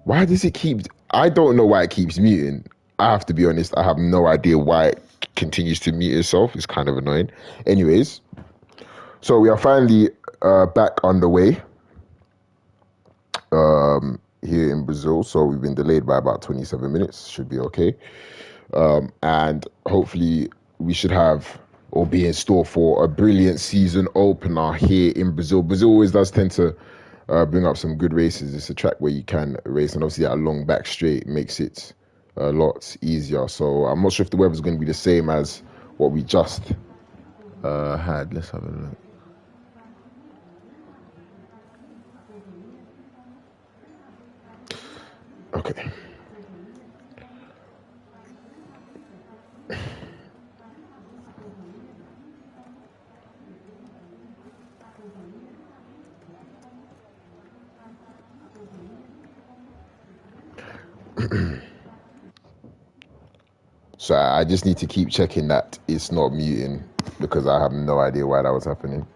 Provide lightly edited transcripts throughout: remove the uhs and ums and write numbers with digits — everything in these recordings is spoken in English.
Why does it keep? I don't know why it keeps muting. I have to be honest. I have no idea why it continues to mute itself. It's kind of annoying. Anyways, so we are finally back on the way here in Brazil. So we've been delayed by about 27 minutes. Should be okay. And hopefully we should have or be in store for a brilliant season opener here in Brazil. Brazil always does tend to bring up some good races. It's a track where you can race, and obviously that long back straight makes it a lot easier. So I'm not sure if the weather's going to be the same as what we just had. Let's have a look. Okay. So I just need to keep checking that it's not muting because I have no idea why that was happening.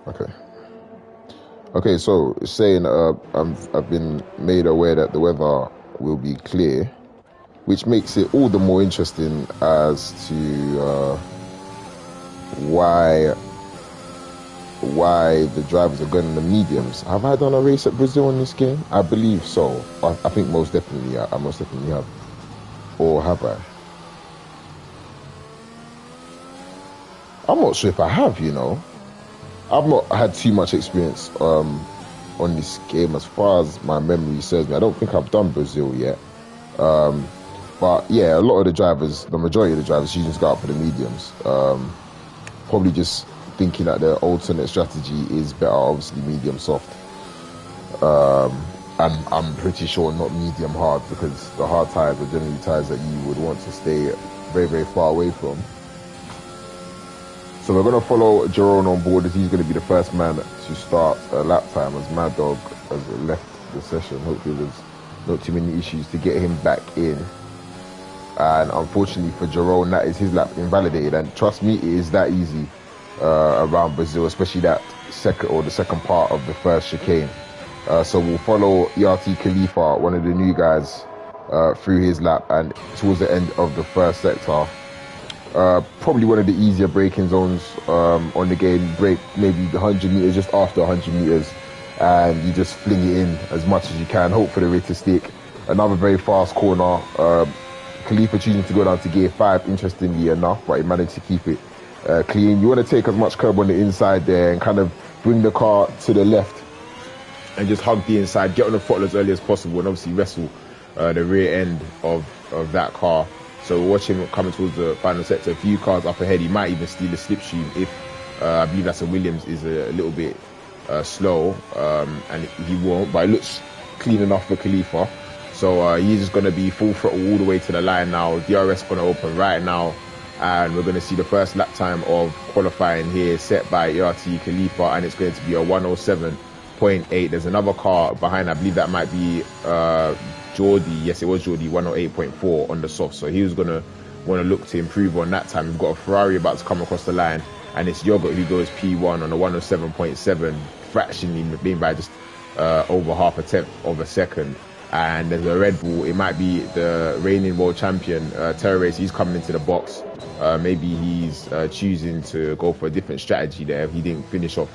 Okay. Okay, so it's saying I've been made aware that the weather will be clear, which makes it all the more interesting as to why the drivers are going in the mediums. Have I done a race at Brazil in this game? I believe so. I think most definitely. I most definitely have. Or have I? I'm not sure if I have. I've not had too much experience on this game as far as my memory serves me. I don't think I've done Brazil yet. But yeah, a lot of the drivers, the majority of the drivers, usually go out for the mediums. Probably just thinking that the alternate strategy is better, obviously medium soft. And I'm pretty sure not medium hard, because the hard tires are generally tires that you would want to stay very, very far away from. So we're going to follow Jerome on board, as he's going to be the first man to start a lap time, as Mad Dog has left the session. Hopefully there's not too many issues to get him back in. And unfortunately for Jerome, that is his lap invalidated. And trust me, it is that easy around Brazil, especially that the second part of the first chicane. So we'll follow ERT Khalifa, one of the new guys, through his lap, and towards the end of the first sector. Probably one of the easier braking zones on the game. Brake maybe 100 meters, just after 100 meters, and you just fling it in as much as you can. Hope for the rear to stick. Another very fast corner. Khalifa choosing to go down to gear 5, interestingly enough, but he managed to keep it clean. You want to take as much curb on the inside there and kind of bring the car to the left and just hug the inside, get on the throttle as early as possible, and obviously wrestle the rear end of that car. So watch him coming towards the final sector. A few cars up ahead, he might even steal a slipstream if I believe that's a Williams is a little bit slow, and he won't, but it looks clean enough for Khalifa. So he's just going to be full throttle all the way to the line now. DRS going to open right now, and we're going to see the first lap time of qualifying here set by ERT Khalifa, and it's going to be a 107.8. There's another car behind. I believe that might be Geordie. Yes, it was Geordie, 108.4 on the soft. So he was going to want to look to improve on that time. We've got a Ferrari about to come across the line, and it's Yogurt who goes P1 on a 107.7, fractionally being by just over half a tenth of a second. And there's a Red Bull. It might be the reigning world champion, Terra Race. He's coming into the box. Maybe he's choosing to go for a different strategy there. He didn't finish off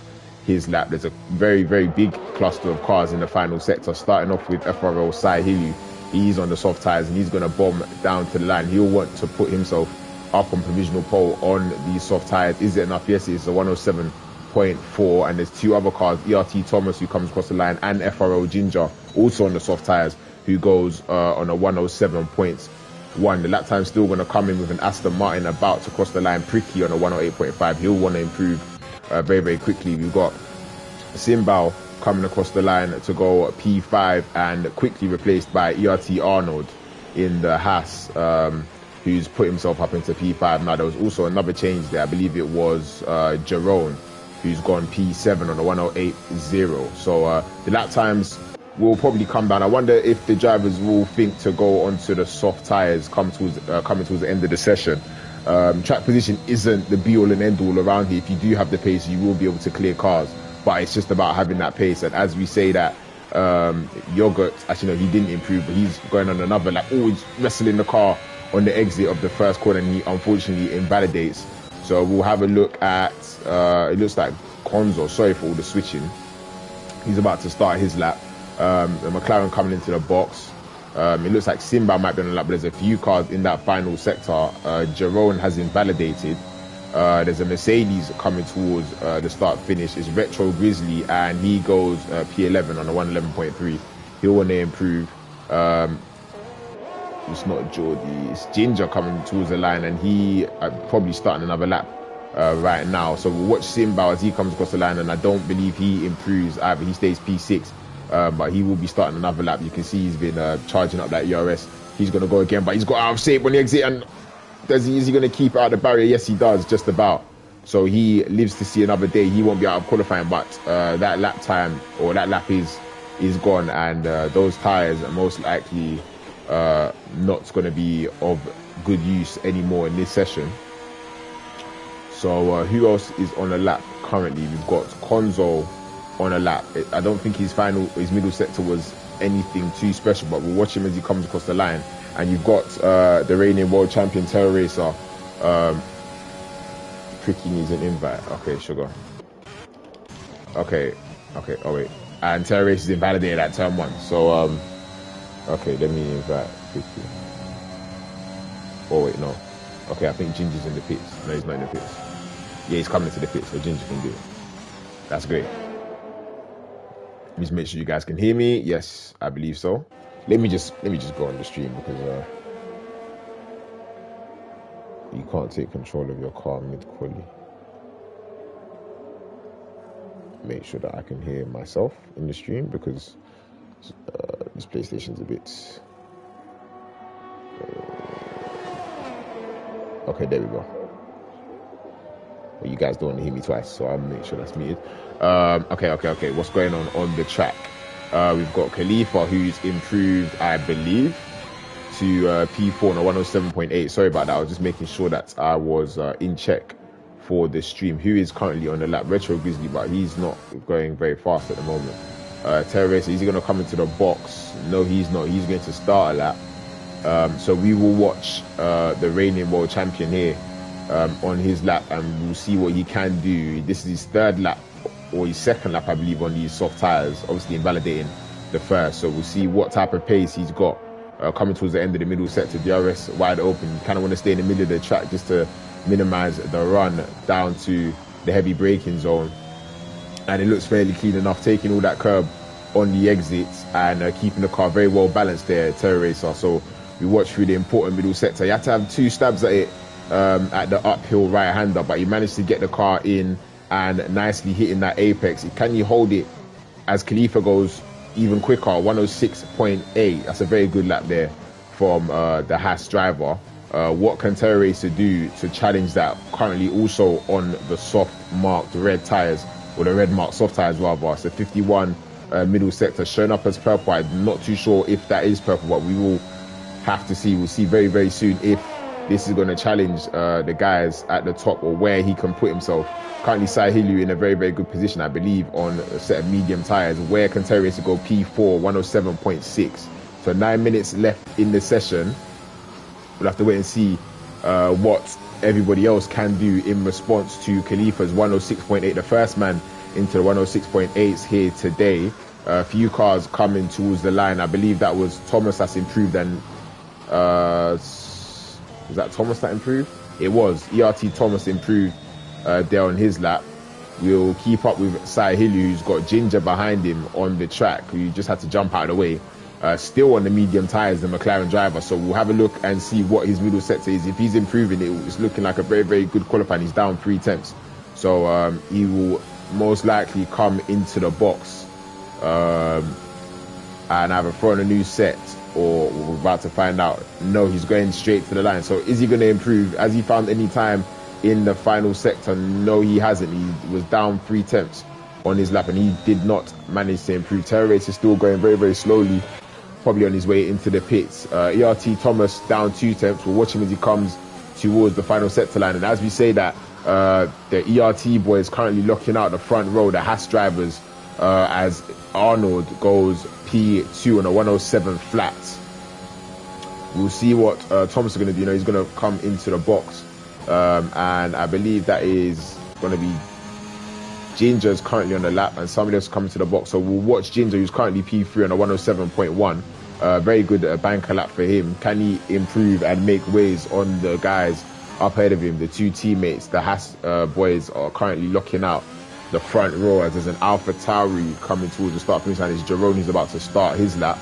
his lap. There's a very, very big cluster of cars in the final sector, starting off with FRL Sai Hilu. He's on the soft tyres and he's going to bomb down to the line. He'll want to put himself up on provisional pole on these soft tyres. Is it enough? Yes, it's a 107.4, and there's two other cars, ERT Thomas, who comes across the line, and FRL Ginger, also on the soft tyres, who goes on a 107.1. The lap time's still going to come in with an Aston Martin about to cross the line, Pricky on a 108.5. He'll want to improve very, very quickly. We've got Simbao coming across the line to go P5 and quickly replaced by ERT Arnold in the Haas, who's put himself up into P5. Now, there was also another change there. I believe it was Jerome, who's gone P7 on a 108.0. So the lap times will probably come down. I wonder if the drivers will think to go onto the soft tyres coming towards the end of the session. Track position isn't the be-all and end-all around here. If you do have the pace, you will be able to clear cars. But it's just about having that pace. And as we say that, Yogurt, actually no, he didn't improve, but he's going on another lap, always wrestling the car on the exit of the first corner, and he unfortunately invalidates. So we'll have a look at, it looks like Konzo, sorry for all the switching. He's about to start his lap. The McLaren coming into the box. It looks like Simba might be on the lap, but there's a few cars in that final sector. Jerome has invalidated. There's a Mercedes coming towards the start finish. It's Retro Grizzly, and he goes P11 on a 111.3. He'll want to improve. It's not Geordie, it's Ginger coming towards the line, and he probably starting another lap right now. So we'll watch Simba as he comes across the line, and I don't believe he improves either. He stays P6. But he will be starting another lap. You can see he's been charging up that ERS. He's going to go again, but he's got out of shape on the exit. And is he going to keep out the barrier? Yes, he does, just about. So he lives to see another day. He won't be out of qualifying, but that lap time, or that lap is gone. And those tyres are most likely not going to be of good use anymore in this session. So who else is on the lap currently? We've got Konzo on a lap. I don't think his middle sector was anything too special, but we'll watch him as he comes across the line. And you've got the reigning world champion Terra Racer. Pricky needs an invite. Okay, sugar. Okay. Oh wait. And Terra Racer is invalidated at turn 1. So okay, let me invite Pricky. Oh wait, no. Okay, I think Ginger's in the pits. No, he's not in the pits. Yeah, he's coming to the pits, so Ginger can do it. That's great. Just make sure you guys can hear me. Yes, I believe so. Let me just go on the stream, because you can't take control of your car mid-quali. Make sure that I can hear myself in the stream, because this PlayStation's a bit. Okay, there we go. Well, you guys don't want to hear me twice, so I'll make sure that's muted. Okay. What's going on the track? We've got Khalifa, who's improved, I believe, to P4 on a 107.8. Sorry about that. I was just making sure that I was in check for the stream. Who is currently on the lap? Retro Grizzly, but he's not going very fast at the moment. Terra Racer, is he going to come into the box? No, he's not. He's going to start a lap. So we will watch the reigning world champion here on his lap, and we'll see what he can do. This is his third lap, or his second lap, I believe, on these soft tyres, obviously invalidating the first. So we'll see what type of pace he's got coming towards the end of the middle sector. DRS wide open. You kind of want to stay in the middle of the track just to minimize the run down to the heavy braking zone. And it looks fairly clean enough, taking all that curb on the exits and keeping the car very well balanced there, Terra Racer. So we watch through the important middle sector. You had to have 2 stabs at it at the uphill right-hander, but he managed to get the car in and nicely hitting that apex. Can you hold it as Khalifa goes even quicker, 106.8? That's a very good lap there from the Haas driver. What can Terra Racer do to challenge that? Currently also on the soft marked red tyres, or the red marked soft tyres rather. So 51 middle sector showing up as purple. I'm not too sure if that is purple, but we will have to see. We'll see very, very soon if this is going to challenge the guys at the top, or where he can put himself. Currently, Sahilu in a very, very good position, I believe, on a set of medium tyres. Where can Terra Racer go? P4, 107.6. So 9 minutes left in the session. We'll have to wait and see what everybody else can do in response to Khalifa's 106.8. The first man into the 106.8s here today. A few cars coming towards the line. I believe that was Thomas that's improved, and was that Thomas that improved? It was. ERT Thomas improved there on his lap. We'll keep up with Sahilu, who's got Ginger behind him on the track, who just had to jump out of the way. Still on the medium tyres, the McLaren driver. So we'll have a look and see what his middle sector is. If he's improving, it's looking like a very, very good qualifying. He's down 3 tenths. So he will most likely come into the box and either throw on a new set, or we're about to find out. No, he's going straight to the line. So is he going to improve? Has he found any time in the final sector? No, he hasn't. He was down 3 tenths. on his lap, and he did not manage to improve. Terra Race is still going very, very slowly, probably on his way into the pits. ERT Thomas down 2 tenths. We'll watch him as he comes towards the final sector line. And as we say that, the ERT boys currently locking out the front row, the Haas drivers, as Arnold goes P2 on a 107 flat. We'll see what Thomas is going to do. You know, he's going to come into the box, and I believe that is going to be Ginger's currently on the lap, and somebody else coming to the box. So we'll watch Ginger, who's currently P3 on a 107.1. Very good banker lap for him. Can he improve and make ways on the guys up ahead of him? The 2 teammates, the Haas boys, are currently locking out the front row as there's an Alpha Tauri coming towards the start finish line. It's Jerome who's about to start his lap.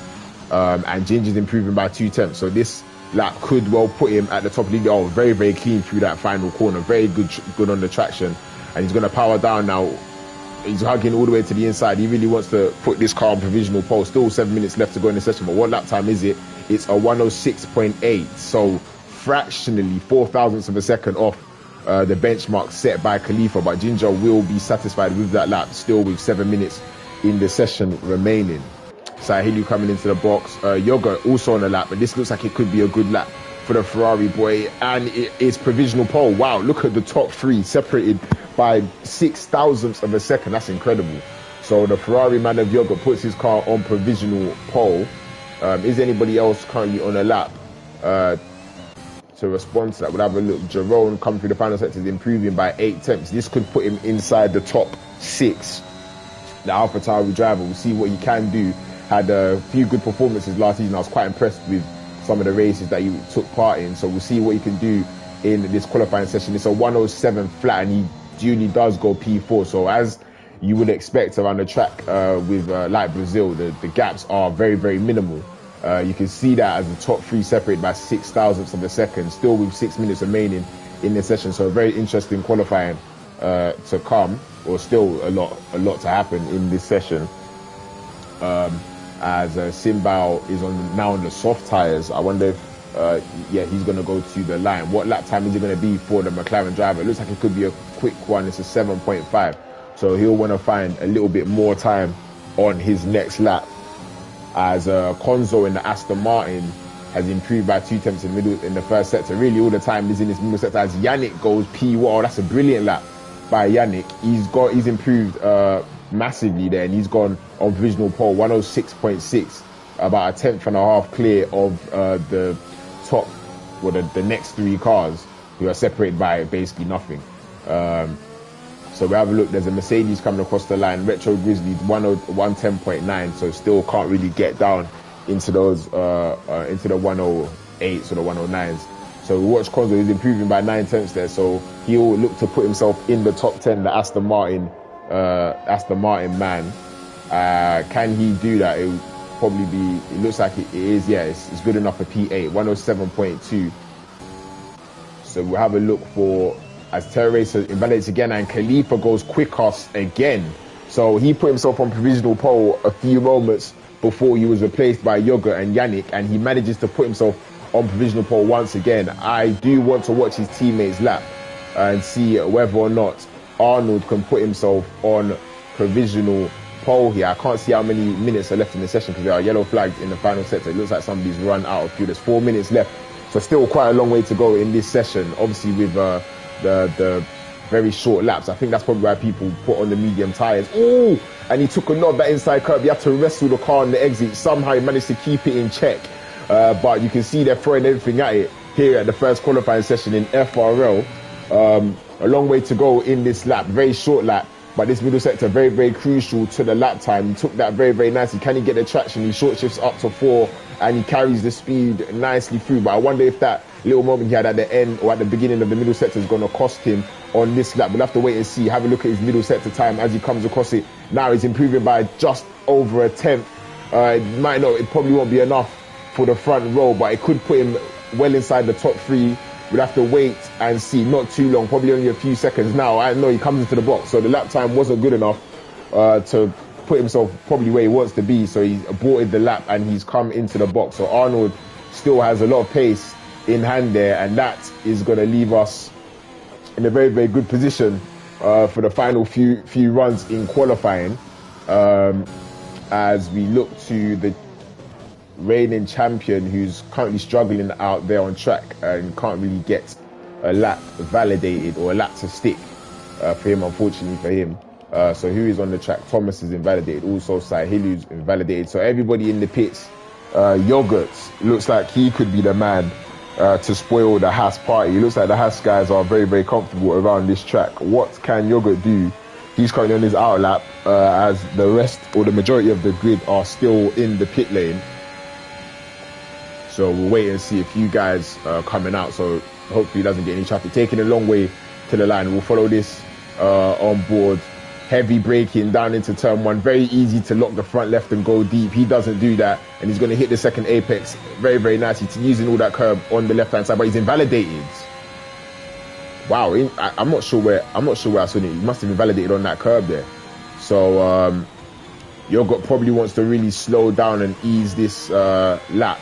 And Ginger's improving by 2 tenths. So this lap could well put him at the top of the league. Oh, very, very clean through that final corner. Very good on the traction. And he's going to power down now. He's hugging all the way to the inside. He really wants to put this car on provisional pole. Still 7 minutes left to go in the session. But what lap time is it? It's a 106.8. So fractionally 0.04 of a second off the benchmark set by Khalifa. But Ginger will be satisfied with that lap, still with 7 minutes in the session remaining. Sahilu coming into the box. Yoga also on the lap, but this looks like it could be a good lap for the Ferrari boy, and it is provisional pole. Wow, look at the top 3 separated by 0.06 of a second. That's incredible. So the Ferrari man of Yoga puts his car on provisional pole. Is anybody else currently on a lap to respond to that? We'll have a look. Jerome coming through the final sector is improving by 8 tenths. This could put him inside the top 6. The Alpha Tauri driver, we'll see what he can do. Had a few good performances last season. I was quite impressed with some of the races that he took part in. So we'll see what he can do in this qualifying session. It's a 107 flat, and he duly does go P4. So as you would expect around the track with like Brazil, the gaps are very, very minimal. You can see that as the top 3 separate by 0.06 of a second, still with 6 minutes remaining in the session. So a very interesting qualifying to come, or still a lot to happen in this session. As Simbao is now on the soft tires. I wonder if he's going to go to the line. What lap time is it going to be for the McLaren driver? It looks like it could be a quick one. It's a 7.5. So he'll want to find a little bit more time on his next lap. As Konzo in the Aston Martin has improved by 2 tenths in the first sector. Really all the time is in this middle sector as Yannick goes P1. Oh, that's a brilliant lap by Yannick. He's improved massively there, and he's gone on provisional pole 106.6, about 1.5 clear of the top, well, the next 3 cars who are separated by basically nothing. So we have a look. There's a Mercedes coming across the line. Retro Grizzlies 110.9, so still can't really get down into those into the 108s or the 109s. So we watch Konzo. He's improving by 9 tenths there, so he'll look to put himself in the top 10. The Aston Martin man. Can he do that? It would probably be, it looks like it is, yeah, it's good enough for P8, 107.2. So we'll have a look for, as Terra Racer invalidates again, and Khalifa goes quicker again. So he put himself on provisional pole a few moments before he was replaced by Yoga and Yannick, and he manages to put himself on provisional pole once again. I do want to watch his teammates lap and see whether or not Arnold can put himself on provisional pole here. I can't see how many minutes are left in the session because there are yellow flags in the final sector. It looks like somebody's run out of fuel. There's 4 minutes left, so still quite a long way to go in this session. Obviously with the very short laps. I think that's probably why people put on the medium tyres. Oh, and he took a lot of that inside curb. He had to wrestle the car on the exit. Somehow he managed to keep it in check. But you can see they're throwing everything at it here at the first qualifying session in FRL. A long way to go in this lap, very short lap, but this middle sector very, very crucial to the lap time. He took that very, very nicely. Can he get the traction? He short shifts up to 4 and he carries the speed nicely through. But I wonder if that little moment he had at the end or at the beginning of the middle sector is going to cost him on this lap. We'll have to wait and see. Have a look at his middle sector time as he comes across it. Now he's improving by just over a tenth. It probably won't be enough for the front row, but it could put him well inside the top 3. We'll have to wait and see. Not too long, probably only a few seconds now. I know he comes into the box, so the lap time wasn't good enough to put himself probably where he wants to be. So he's aborted the lap and he's come into the box. So Arnold still has a lot of pace in hand there, and that is going to leave us in a very, very good position for the final few runs in qualifying, as we look to the reigning champion who's currently struggling out there on track and can't really get a lap validated or a lap to stick for him, unfortunately for him. So who is on the track? Thomas is invalidated. Also Sahilu's invalidated. So everybody in the pits, Yogurt looks like he could be the man to spoil the Haas party. It looks like the Haas guys are very, very comfortable around this track. What can Yogurt do? He's currently on his outer lap as the rest or the majority of the grid are still in the pit lane. So we'll wait and see if you guys are coming out. So hopefully he doesn't get any traffic. Taking a long way to the line. We'll follow this on board. Heavy braking down into turn one. Very easy to lock the front left and go deep. He doesn't do that. And he's going to hit the second apex very, very nicely. He's using all that curb on the left-hand side, but he's invalidated. Wow, I'm not sure where I saw it. He must have invalidated on that curb there. So Yogurt probably wants to really slow down and ease this lap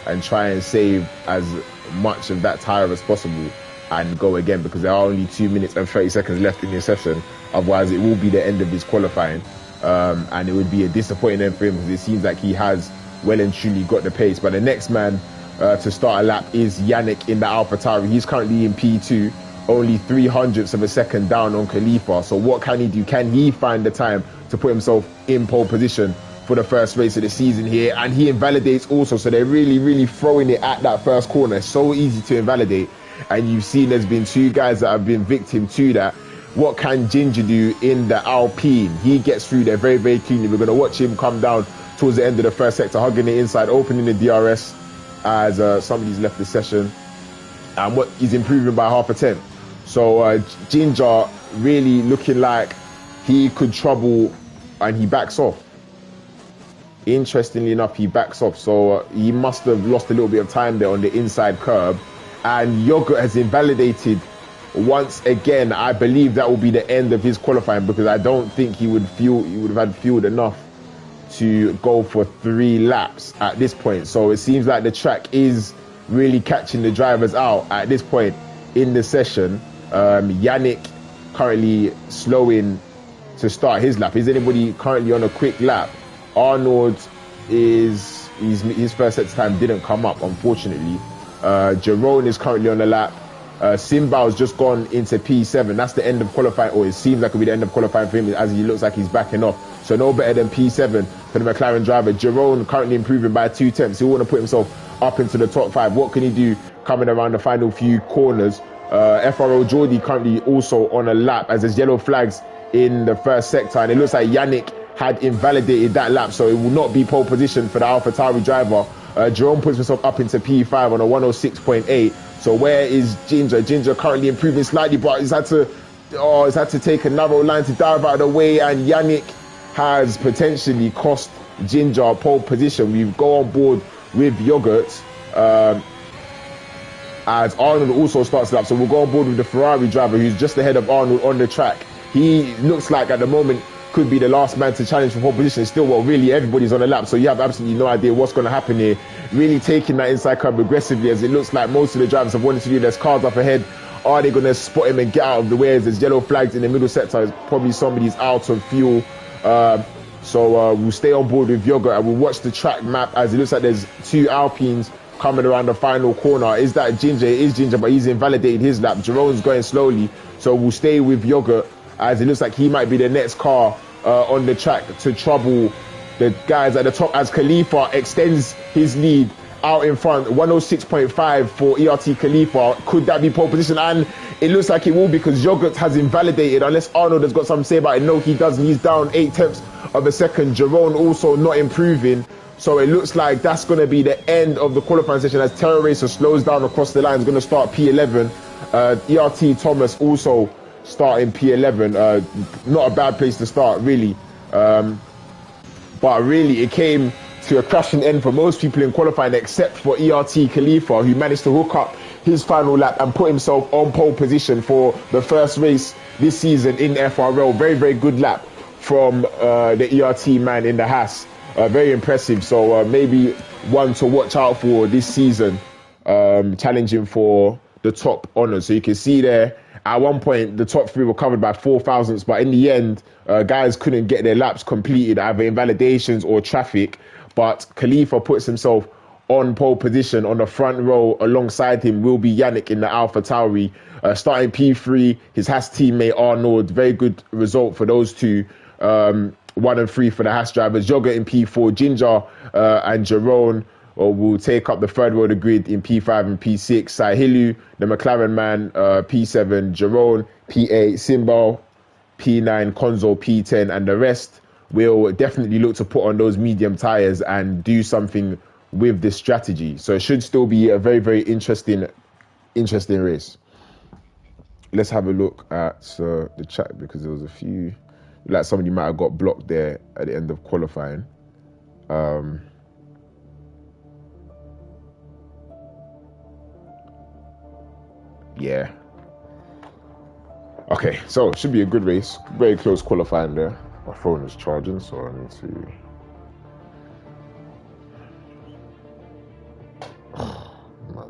and try and save as much of that tire as possible and go again, because there are only 2 minutes and 30 seconds left in the session. Otherwise, it will be the end of his qualifying, and it would be a disappointing end for him because it seems like he has well and truly got the pace. But the next man to start a lap is Yannick in the AlphaTauri. He's currently in P2, only 0.03 of a second down on Khalifa. So what can he do? Can he find the time to put himself in pole position for the first race of the season here? And he invalidates also, so they're really, really throwing it at that first corner. It's so easy to invalidate, and you've seen there's been two guys that have been victim to that. What can Ginger do in the Alpine? He gets through there very, very cleanly. We're going to watch him come down towards the end of the first sector, hugging the inside, opening the DRS as somebody's left the session. And what he's improving by half a tenth. So Ginger really looking like he could trouble, and he backs off. Interestingly enough, he backs off. So he must have lost a little bit of time there on the inside curb. And Yogurt has invalidated once again. I believe that will be the end of his qualifying, because I don't think he would have had fueled enough to go for 3 laps at this point. So it seems like the track is really catching the drivers out at this point in the session. Yannick currently slowing to start his lap. Is anybody currently on a quick lap? Arnold his first set time didn't come up, unfortunately. Jerome is currently on the lap. Simbao's just gone into P7. That's the end of qualifying, or it seems like it'll be the end of qualifying for him, as he looks like he's backing off. So no better than P7 for the McLaren driver. Jerome currently improving by 2 tenths. He'll want to put himself up into the top 5. What can he do coming around the final few corners? FRO Geordie currently also on a lap, as there's yellow flags in the first sector, and it looks like Yannick had invalidated that lap, so it will not be pole position for the AlphaTauri driver. Jerome puts himself up into P5 on a 106.8. So where is Ginger? Ginger currently improving slightly, but he's had to take a narrow line to dive out of the way, and Yannick has potentially cost Ginger pole position. We go on board with Yogurt as Arnold also starts the lap. So we'll go on board with the Ferrari driver, who's just ahead of Arnold on the track. He looks like at the moment could be the last man to challenge for pole position. Still, well, really everybody's on the lap, so you have absolutely no idea what's going to happen here. Really taking that inside curb aggressively, as it looks like most of the drivers have wanted to do. There's cars up ahead. Are they going to spot him and get out of the way? As there's yellow flags in the middle sector, it's probably somebody's out of fuel. So we'll stay on board with Yogurt, and we'll watch the track map, as it looks like there's 2 Alpines coming around the final corner. Is that Ginger? It is Ginger, but he's invalidated his lap. Jerome's going slowly, so we'll stay with Yogurt, as it looks like he might be the next car on the track to trouble the guys at the top, as Khalifa extends his lead out in front. 106.5 for ERT Khalifa. Could that be pole position? And it looks like it will, because Yogurt has invalidated, unless Arnold has got something to say about it. No, he doesn't. He's down 8 tenths of a second. Jerome also not improving. So it looks like that's going to be the end of the qualifying session, as Terror Racer slows down across the line. Is going to start P11. ERT Thomas also starting P11. Not a bad place to start, really. But really, it came to a crashing end for most people in qualifying, except for ERT Khalifa, who managed to hook up his final lap and put himself on pole position for the first race this season in FRL. Very, very good lap from the ERT man in the Haas. Very impressive. So maybe one to watch out for this season, challenging for the top honours. So you can see there, at one point the top three were covered by 4,000s, but in the end, guys couldn't get their laps completed, either invalidations or traffic. But Khalifa puts himself on pole position on the front row. Alongside him will be Yannick in the Alpha Tauri. Starting P3, his Haas teammate Arnold. Very good result for those two. 1 and 3 for the Haas drivers. Jogger in P4, Ginger and Jerome will take up the third row of the grid in P5 and P6. Sahilu, the McLaren man, P7, Jerome, P8, Simbal, P9, Konzo, P10, and the rest will definitely look to put on those medium tyres and do something with this strategy. So it should still be a very, very interesting race. Let's have a look at the chat, because there was a few, like somebody might have got blocked there at the end of qualifying. Yeah. Okay, so it should be a good race. Very close qualifying there. My phone is charging, so I need to... Man.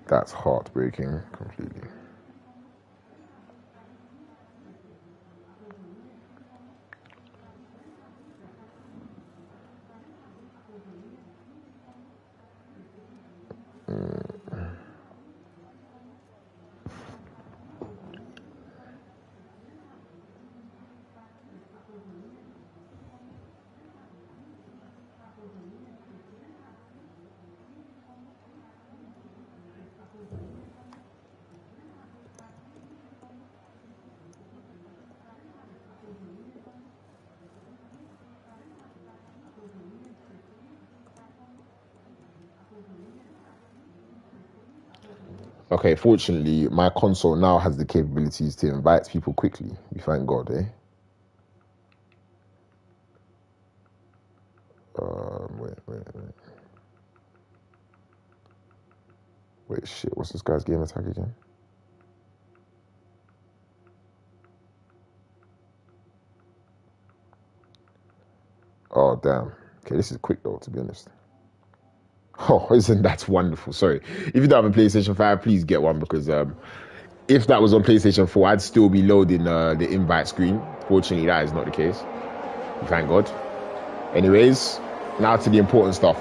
That's heartbreaking completely. Okay, fortunately, my console now has the capabilities to invite people quickly. We thank God, eh? Wait, shit, what's this guy's game attack again? Oh, damn. Okay, this is quick though, to be honest. Oh, isn't that wonderful? Sorry. If you don't have a PlayStation 5, please get one, because if that was on PlayStation 4, I'd still be loading the invite screen. Fortunately, that is not the case. Thank God. Anyways, now to the important stuff.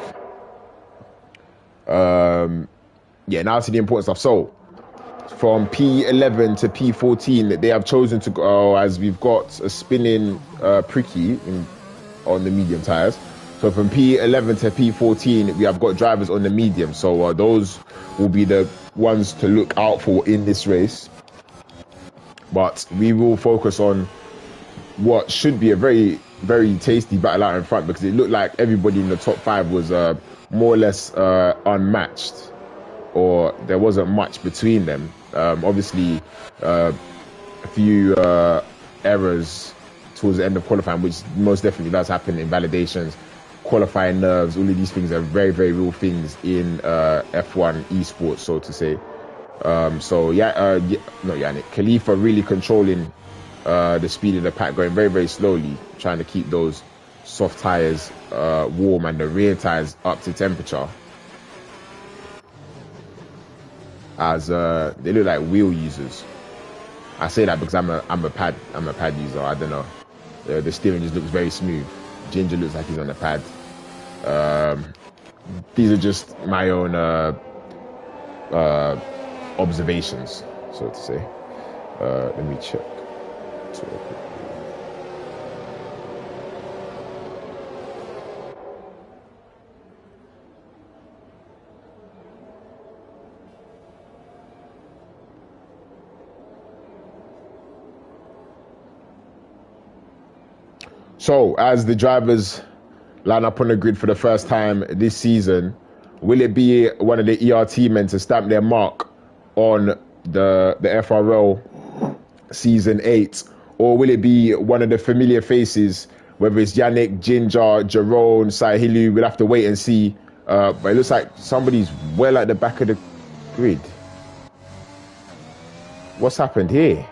Now to the important stuff. So, from P11 to P14, they have chosen to go, as we've got a spinning pricky on the medium tyres. So from P11 to P14, we have got drivers on the medium. So those will be the ones to look out for in this race. But we will focus on what should be a very, very tasty battle out in front, because it looked like everybody in the top 5 was more or less unmatched, or there wasn't much between them. Obviously, a few errors towards the end of qualifying, which most definitely does happen in validations. Qualifying nerves, all of these things are very, very real things in F1 esports, so to say. Yannick, Khalifa really controlling the speed of the pack, going very, very slowly, trying to keep those soft tyres warm and the rear tyres up to temperature, as they look like wheel users. I say that because I'm a pad user. I don't know. The steering just looks very smooth. Ginger looks like he's on the pad. These are just my own observations, so to say. Let me check. So, as the drivers line up on the grid for the first time this season, will it be one of the ERT men to stamp their mark on the FRL Season 8? Or will it be one of the familiar faces, whether it's Yannick, Ginger, Jerome, Sahilu? We'll have to wait and see But it looks like somebody's well at the back of the grid. What's happened here?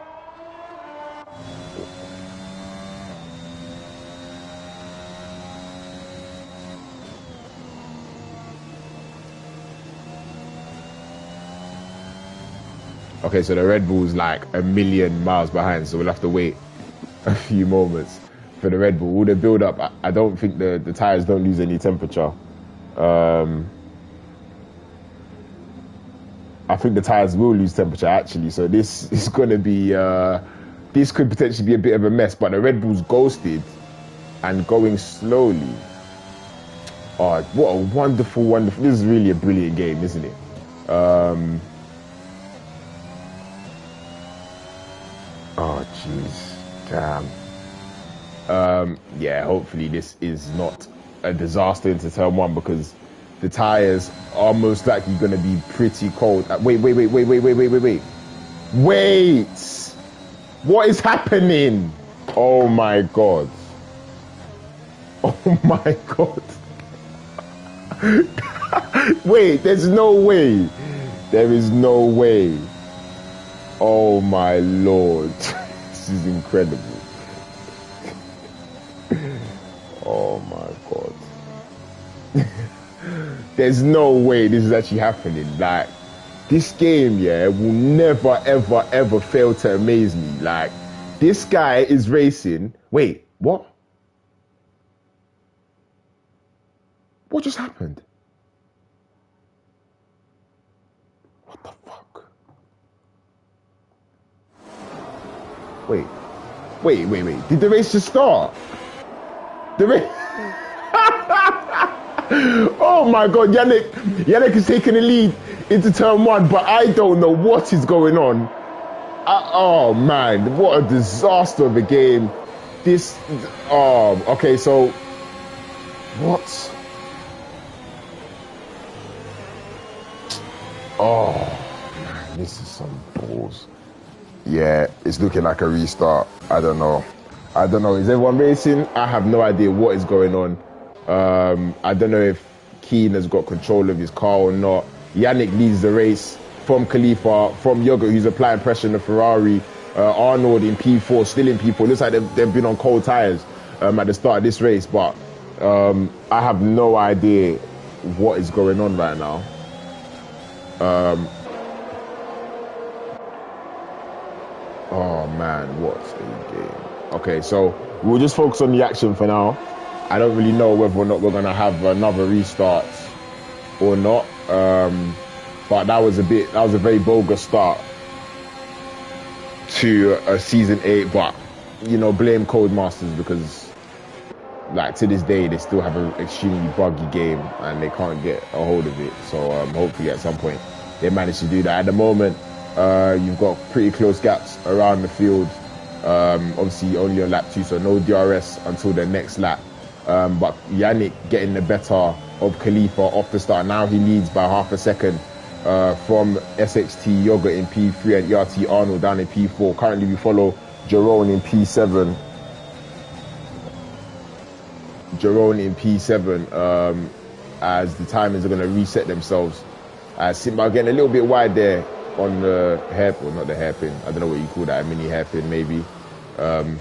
Okay, so the Red Bull's like a million miles behind, so we'll have to wait a few moments for the Red Bull. All the build up, I don't think the tires don't lose any temperature. I think the tires will lose temperature actually, so this is going to be this could potentially be a bit of a mess, but the Red Bull's ghosted and going slowly. Oh, what a wonderful this is really a brilliant game, isn't it? Oh jeez, damn. Yeah, hopefully this is not a disaster into turn one, because the tires are most likely going to be pretty cold. Wait. What is happening? Oh my god. Oh my god. Wait, there's no way. There is no way. Oh my lord. This is incredible. Oh my god. There's no way this is actually happening. Like, this game, yeah, will never, ever, ever fail to amaze me. Like, this guy is racing. Wait, what? What just happened? What the fuck? Wait. Did the race just start? The race... Oh my god, Yannick is taking the lead into turn one, but I don't know what is going on. Oh man, what a disaster of a game. This, okay, so, what? Oh man, this is some balls. Yeah, it's looking like a restart. I don't know. Is everyone racing? I have no idea what is going on. I don't know if Keane has got control of his car or not. Yannick leads the race from Khalifa, from Yoga, who's applying pressure in the Ferrari. Arnold in P4, still in P4. Looks like they've been on cold tires at the start of this race, but I have no idea what is going on right now. Oh man, what a game. Okay, so we'll just focus on the action for now. I don't really know whether or not we're going to have another restart or not. But that was a very bogus start to season 8. But, you know, blame Codemasters, because, like, to this day, they still have an extremely buggy game and they can't get a hold of it. So hopefully at some point they manage to do that. At the moment, you've got pretty close gaps around the field. Obviously only on lap 2, so no DRS until the next lap. But Yannick getting the better of Khalifa off the start. Now he leads by half a second from SXT Yoga in P3 and ERT Arnold down in P4. Currently we follow Jerome in P7. As the timings are going to reset themselves. Simba getting a little bit wide there on the hairpin, well, not the hairpin, I don't know what you call that, a mini hairpin maybe. We'll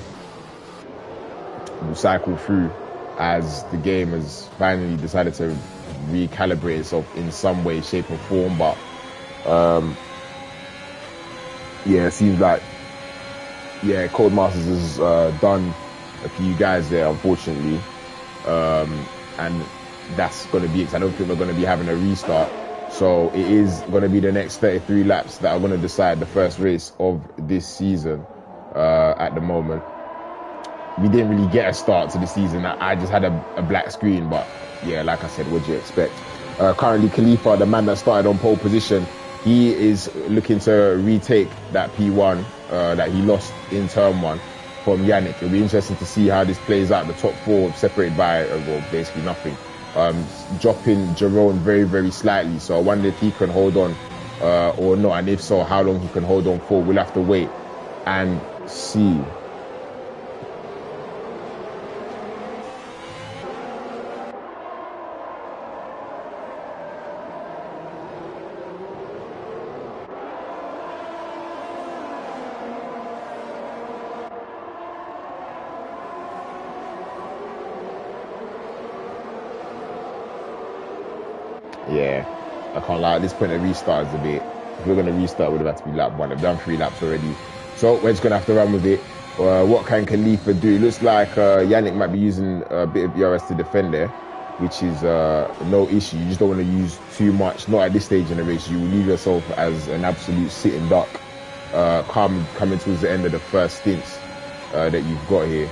cycle through as the game has finally decided to recalibrate itself in some way, shape or form, but yeah, it seems like Codemasters has done a few guys there, unfortunately, and that's going to be it, 'cause I don't think we're going to be having a restart. So it is going to be the next 33 laps that are going to decide the first race of this season. At the moment, we didn't really get a start to the season. I just had a black screen, but yeah, like I said, what do you expect? Currently Khalifa, the man that started on pole position, he is looking to retake that P1 that he lost in turn 1 from Yannick. It'll be interesting to see how this plays out. The top 4 separated by well, basically nothing. Dropping Jerome very, very slightly. So I wonder if he can hold on or not, and if so, how long he can hold on for. We'll have to wait and see. Yeah, I can't lie. At this point, a restart is a bit. If we're going to restart, we'd have had to be lap 1. I've done 3 laps already. So we're just going to have to run with it. What can Khalifa do? It looks like Yannick might be using a bit of ERS to defend there, which is no issue. You just don't want to use too much. Not at this stage in the race. You will leave yourself as an absolute sitting duck coming towards the end of the first stints that you've got here.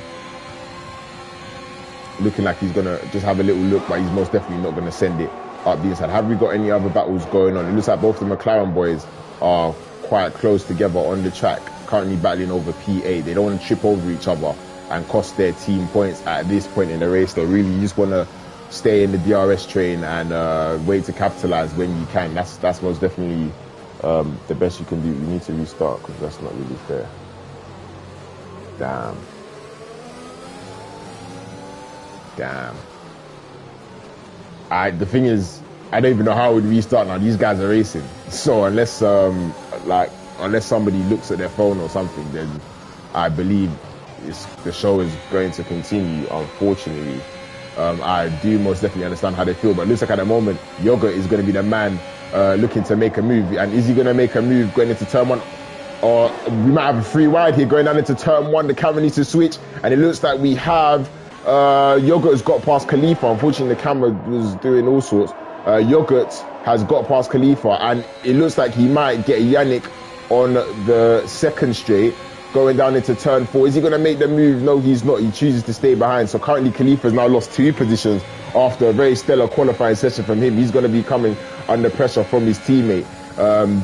Looking like he's going to just have a little look, but he's most definitely not going to send it up the inside. Have we got any other battles going on? It looks like both the McLaren boys are quite close together on the track, currently battling over P8. They don't want to trip over each other and cost their team points at this point in the race. They really just want to stay in the DRS train and wait to capitalize when you can. That's most definitely the best you can do. You need to restart because that's not really fair. Damn. The thing is, I don't even know how I would restart now. These guys are racing. So unless somebody looks at their phone or something, then I believe the show is going to continue, unfortunately. I do most definitely understand how they feel, but it looks like at the moment, Yogurt is going to be the man looking to make a move. And is he going to make a move going into turn 1? Or we might have a free wide here going down into turn 1. The camera needs to switch, and it looks like we have Yogurt has got past Khalifa. Unfortunately, the camera was doing all sorts. Yogurt has got past Khalifa, and it looks like he might get Yannick on the second straight going down into turn 4. Is he going to make the move? No, he's not. He chooses to stay behind. So currently Khalifa has now lost 2 positions after a very stellar qualifying session from him. He's going to be coming under pressure from his teammate.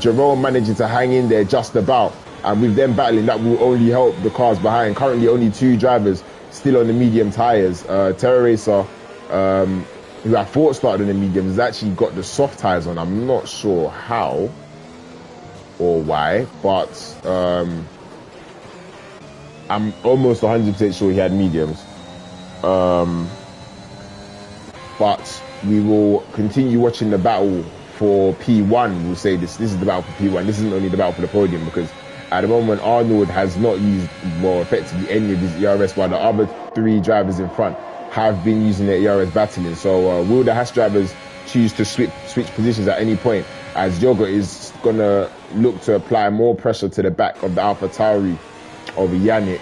Jerome managing to hang in there just about, and with them battling, that will only help the cars behind. Currently only 2 drivers still on the medium tyres. Terror Racer, who I thought started on the mediums, has actually got the soft tyres on. I'm not sure how or why, but I'm almost 100% sure he had mediums. But we will continue watching the battle for P1. We'll say this is the battle for P1. This isn't only the battle for the podium, because at the moment Arnold has not used, well, effectively any of his ERS, while the other 3 drivers in front have been using their ERS battling. So will the Haas drivers choose to switch positions at any point, as Yogurt is going to look to apply more pressure to the back of the AlphaTauri of Yannick.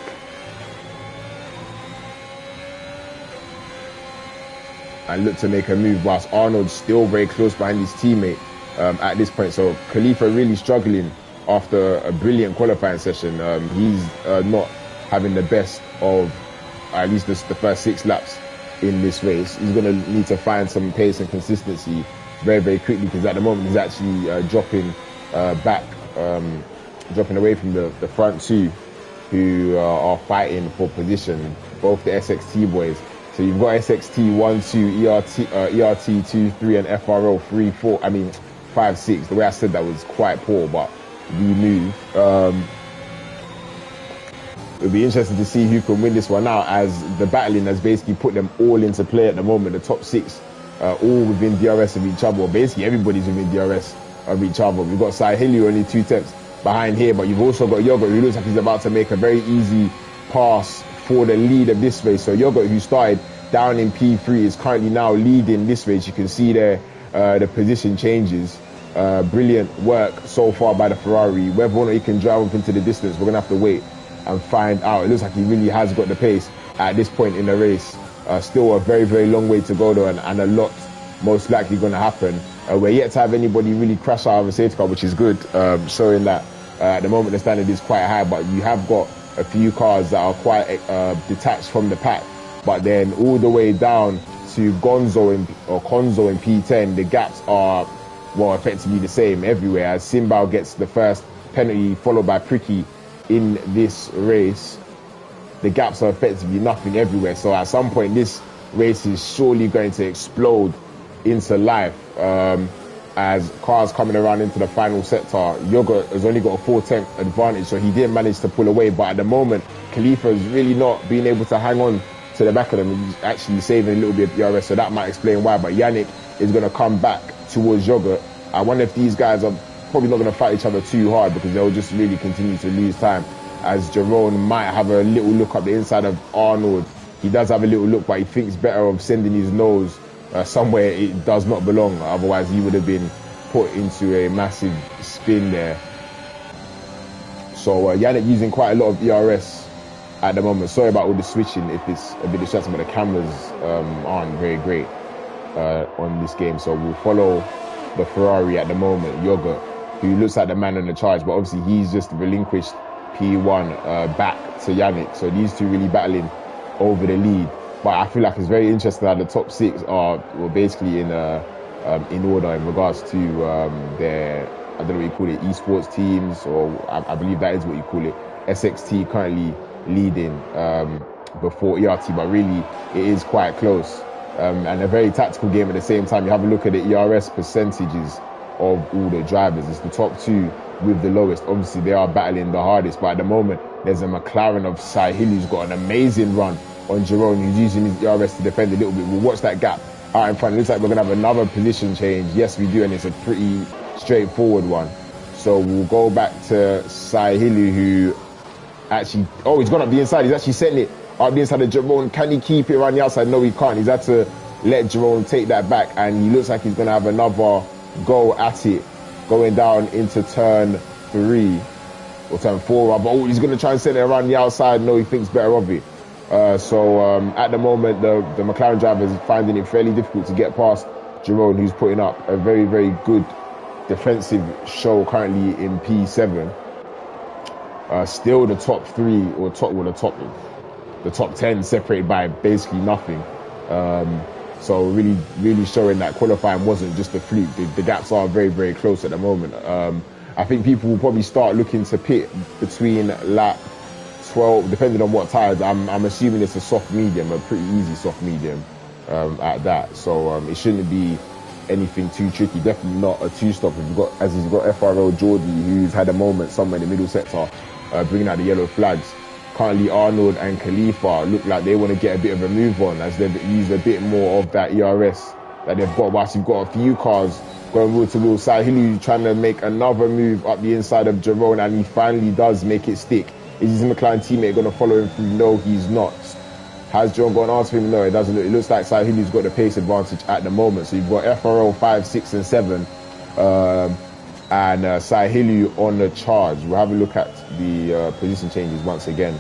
And look to make a move, whilst Arnold's still very close behind his teammate at this point. So Khalifa really struggling after a brilliant qualifying session. He's not having the best of at least the first 6 laps in this race. He's going to need to find some pace and consistency very, very quickly, because at the moment he's actually dropping back, dropping away from the front 2 who are fighting for position, both the SXT boys. So you've got SXT 1, 2, ERT 2, 3, and FRO 3, 4. I mean 5, 6. The way I said that was quite poor, but we move. It'll be interesting to see who can win this one out, as the battling has basically put them all into play at the moment. The top 6 all within DRS of each other. Well, basically everybody's within DRS of each other. We've got Sahili only 2 tenths behind here, but you've also got Yogurt, who looks like he's about to make a very easy pass for the lead of this race. So Yogurt, who started down in P3, is currently now leading this race. You can see there the position changes. Brilliant work so far by the Ferrari. Whether or not he can drive up into the distance, we're going to have to wait and find out. It looks like he really has got the pace at this point in the race. Still a very, very long way to go though, and a lot most likely going to happen. We're yet to have anybody really crash out of a safety car, which is good, showing that at the moment the standard is quite high, but you have got a few cars that are quite detached from the pack. But then all the way down to Konzo in P10, the gaps are, well, effectively the same everywhere, as Simbao gets the first penalty, followed by Pricky in this race. The gaps are effectively nothing everywhere. So at some point this race is surely going to explode into life, as cars coming around into the final sector. Yogurt has only got a 4/10 advantage, so he didn't manage to pull away. But at the moment, Khalifa is really not being able to hang on to the back of them. He's actually saving a little bit of DRS, so that might explain why. But Yannick is going to come back towards Yogurt. I wonder if these guys are probably not going to fight each other too hard, because they'll just really continue to lose time, as Jerome might have a little look up the inside of Arnold. He does have a little look, but he thinks better of sending his nose somewhere it does not belong. Otherwise, he would have been put into a massive spin there. So Yannick using quite a lot of ERS at the moment. Sorry about all the switching if it's a bit distracting, but the cameras aren't very great on this game. So we'll follow the Ferrari at the moment, Yogurt, who looks like the man on the charge, but obviously he's just relinquished P1 back to Yannick. So these two really battling over the lead. But I feel like it's very interesting that the top six are basically in order in regards to their, I don't know what you call it, esports teams, or I believe that is what you call it. SXT currently leading before ERT, but really it is quite close. And a very tactical game at the same time. You have a look at the ERS percentages of all the drivers. It's the top two with the lowest. Obviously, they are battling the hardest, but at the moment, there's a McLaren of Sahil who's got an amazing run on Jerome, who's using his ERS to defend a little bit. We'll watch that gap out in front. It looks like we're going to have another position change. Yes, we do, and it's a pretty straightforward one. So we'll go back to Sahilu, who actually, he's gone up the inside. He's actually setting it up the inside of Jerome. Can he keep it around the outside? No, he can't. He's had to let Jerome take that back, and he looks like he's going to have another go at it, going down into turn 3 or turn 4. But he's going to try and send it around the outside. No, he thinks better of it. So at the moment, the McLaren driver is finding it fairly difficult to get past Jerome, who's putting up a very, very good defensive show currently in P7. Still the top 3 or the top 10 separated by basically nothing. So really, really showing that qualifying wasn't just a fluke. The gaps are very, very close at the moment. I think people will probably start looking to pit between lap 12, depending on what tyres. I'm assuming it's a soft medium, a pretty easy soft medium at that. So it shouldn't be anything too tricky. Definitely not a two-stop. He's got FRL Geordie, who's had a moment somewhere in the middle sector, bringing out the yellow flags. Currently, Arnold and Khalifa look like they want to get a bit of a move on, as they've used a bit more of that ERS that they've got. Whilst you've got a few cars going wheel to wheel. Sahilu trying to make another move up the inside of Jerome, and he finally does make it stick. Is his McLaren teammate going to follow him through? No, he's not. Has Jerome gone after him? No, it doesn't. It looks like Sahilu's got the pace advantage at the moment. So you've got FRL 5, 6, and 7. And Sahilu on the charge. We'll have a look at the position changes once again.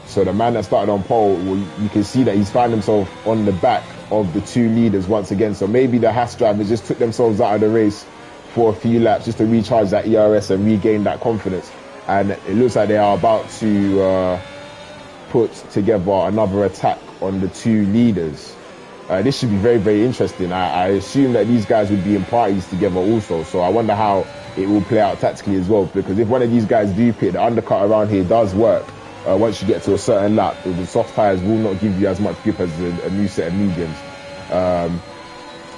So the man that started on pole, you can see that he's found himself on the back of the two leaders once again. So maybe the Haas drivers just took themselves out of the race for a few laps just to recharge that ERS and regain that confidence. And it looks like they are about to put together another attack on the two leaders. This should be very, very interesting. I assume that these guys would be in parties together also. So I wonder how it will play out tactically as well. Because if one of these guys do pit, the undercut around here does work. Once you get to a certain lap, the soft tyres will not give you as much grip as a new set of mediums.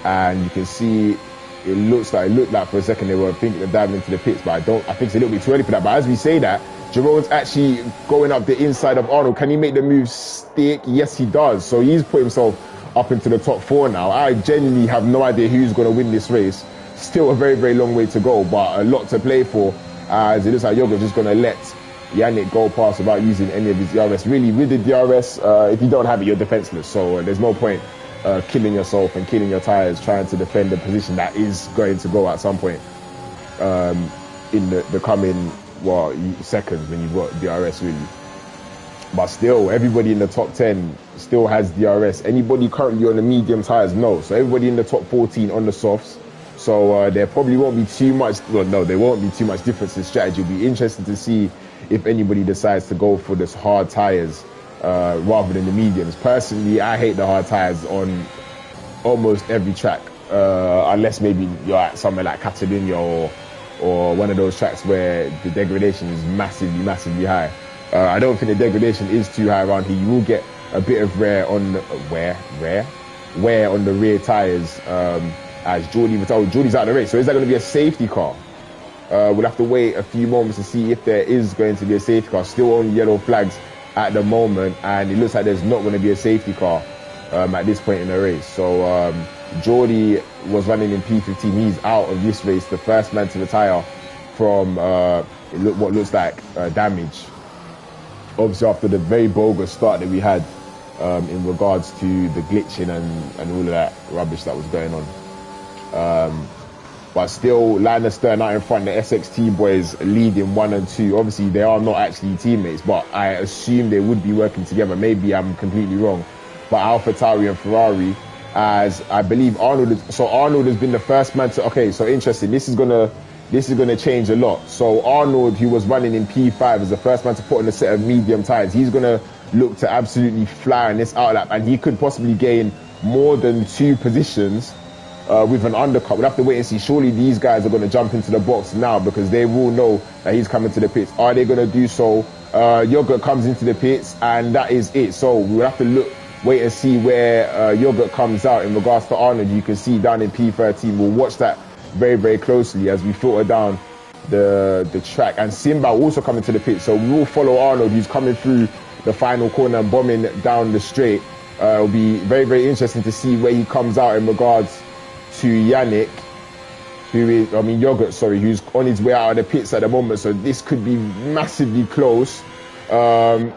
And you can see it looked like for a second they were thinking of diving into the pits, but I think it's a little bit too early for that. But as we say that, Jerome's actually going up the inside of Arnold. Can he make the move stick? Yes, he does. So he's put himself up into the top 4 now. I genuinely have no idea who's going to win this race. Still a very, very long way to go, but a lot to play for, as it looks like Yogo's just going to let Yannick go past without using any of his DRS. Really, with the DRS, if you don't have it, you're defenseless. So there's no point killing yourself and killing your tyres trying to defend the position that is going to go at some point in the coming seconds when you've got DRS, really. But still, everybody in the top 10 still has DRS. Anybody currently on the medium tyres, no. So everybody in the top 14 on the softs. So there probably won't be too much, there won't be too much difference in strategy. It'll be interesting to see if anybody decides to go for this hard tyres rather than the mediums. Personally, I hate the hard tyres on almost every track, unless maybe you're at somewhere like Catalonia or one of those tracks where the degradation is massively, massively high. I don't think the degradation is too high around here. You will get a bit of wear on the rear tyres, as Geordie's out of the race. So is that going to be a safety car? We'll have to wait a few moments to see if there is going to be a safety car. Still only yellow flags at the moment, and it looks like there's not going to be a safety car at this point in the race. So Geordie was running in P15. He's out of this race, the first man to retire from what looks like damage. Obviously, after the very bogus start that we had in regards to the glitching and all of that rubbish that was going on. But still, Linus Stern out in front, the SXT boys leading 1 and 2. Obviously, they are not actually teammates, but I assume they would be working together. Maybe I'm completely wrong. But AlphaTauri and Ferrari, as I believe Arnold has been the first man to. Okay, so interesting. This is gonna change a lot. So Arnold, who was running in P5, is the first man to put on a set of medium tires. He's gonna look to absolutely fly on this outlap, and he could possibly gain more than 2 positions with an undercut. We'll have to wait and see. Surely these guys are going to jump into the box now because they will know that he's coming to the pits. Are they going to do so? Yogurt comes into the pits, and that is it. So we'll have to wait and see where Yogurt comes out in regards to Arnold. You can see down in P13. We'll watch that very, very closely as we filter down the track. And Simba also coming to the pits. So we will follow Arnold, who's coming through the final corner and bombing down the straight. It'll be very, very interesting to see where he comes out in regards to Yannick, who's on his way out of the pits at the moment. So this could be massively close. It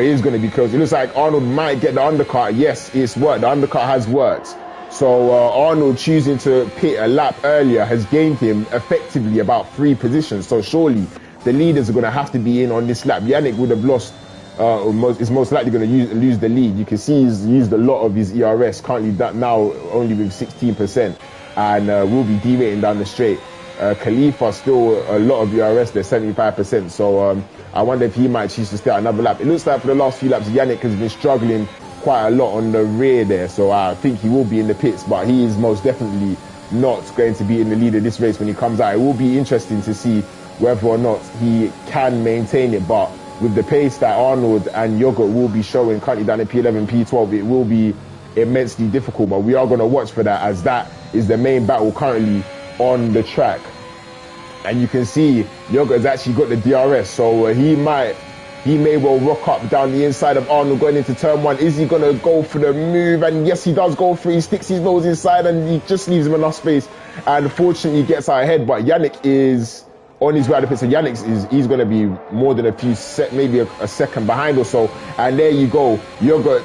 is going to be close. It looks like Arnold might get the undercut. Yes, it's worked. The undercut has worked. So Arnold choosing to pit a lap earlier has gained him effectively about 3 positions. So surely the leaders are going to have to be in on this lap. Yannick would have lost. Is most likely going to lose the lead. You can see he's used a lot of his ERS, currently now only with 16%, and will be derating down the straight. Khalifa still a lot of ERS, they're 75%, so I wonder if he might choose to stay another lap. It looks like for the last few laps, Yannick has been struggling quite a lot on the rear there, so I think he will be in the pits, but he is most definitely not going to be in the lead of this race when he comes out. It will be interesting to see whether or not he can maintain it, but with the pace that Arnold and Yogurt will be showing currently down in P11, P12, it will be immensely difficult. But we are going to watch for that, as that is the main battle currently on the track. And you can see Yogurt has actually got the DRS, so he may well rock up down the inside of Arnold going into turn 1. Is he going to go for the move? And yes, he does go for it. He sticks his nose inside and he just leaves him enough space. And fortunately, he gets out ahead. But Yannick is on his way out of the pit. So Yannick he's going to be more than maybe a second behind or so. And there you go. Yogurt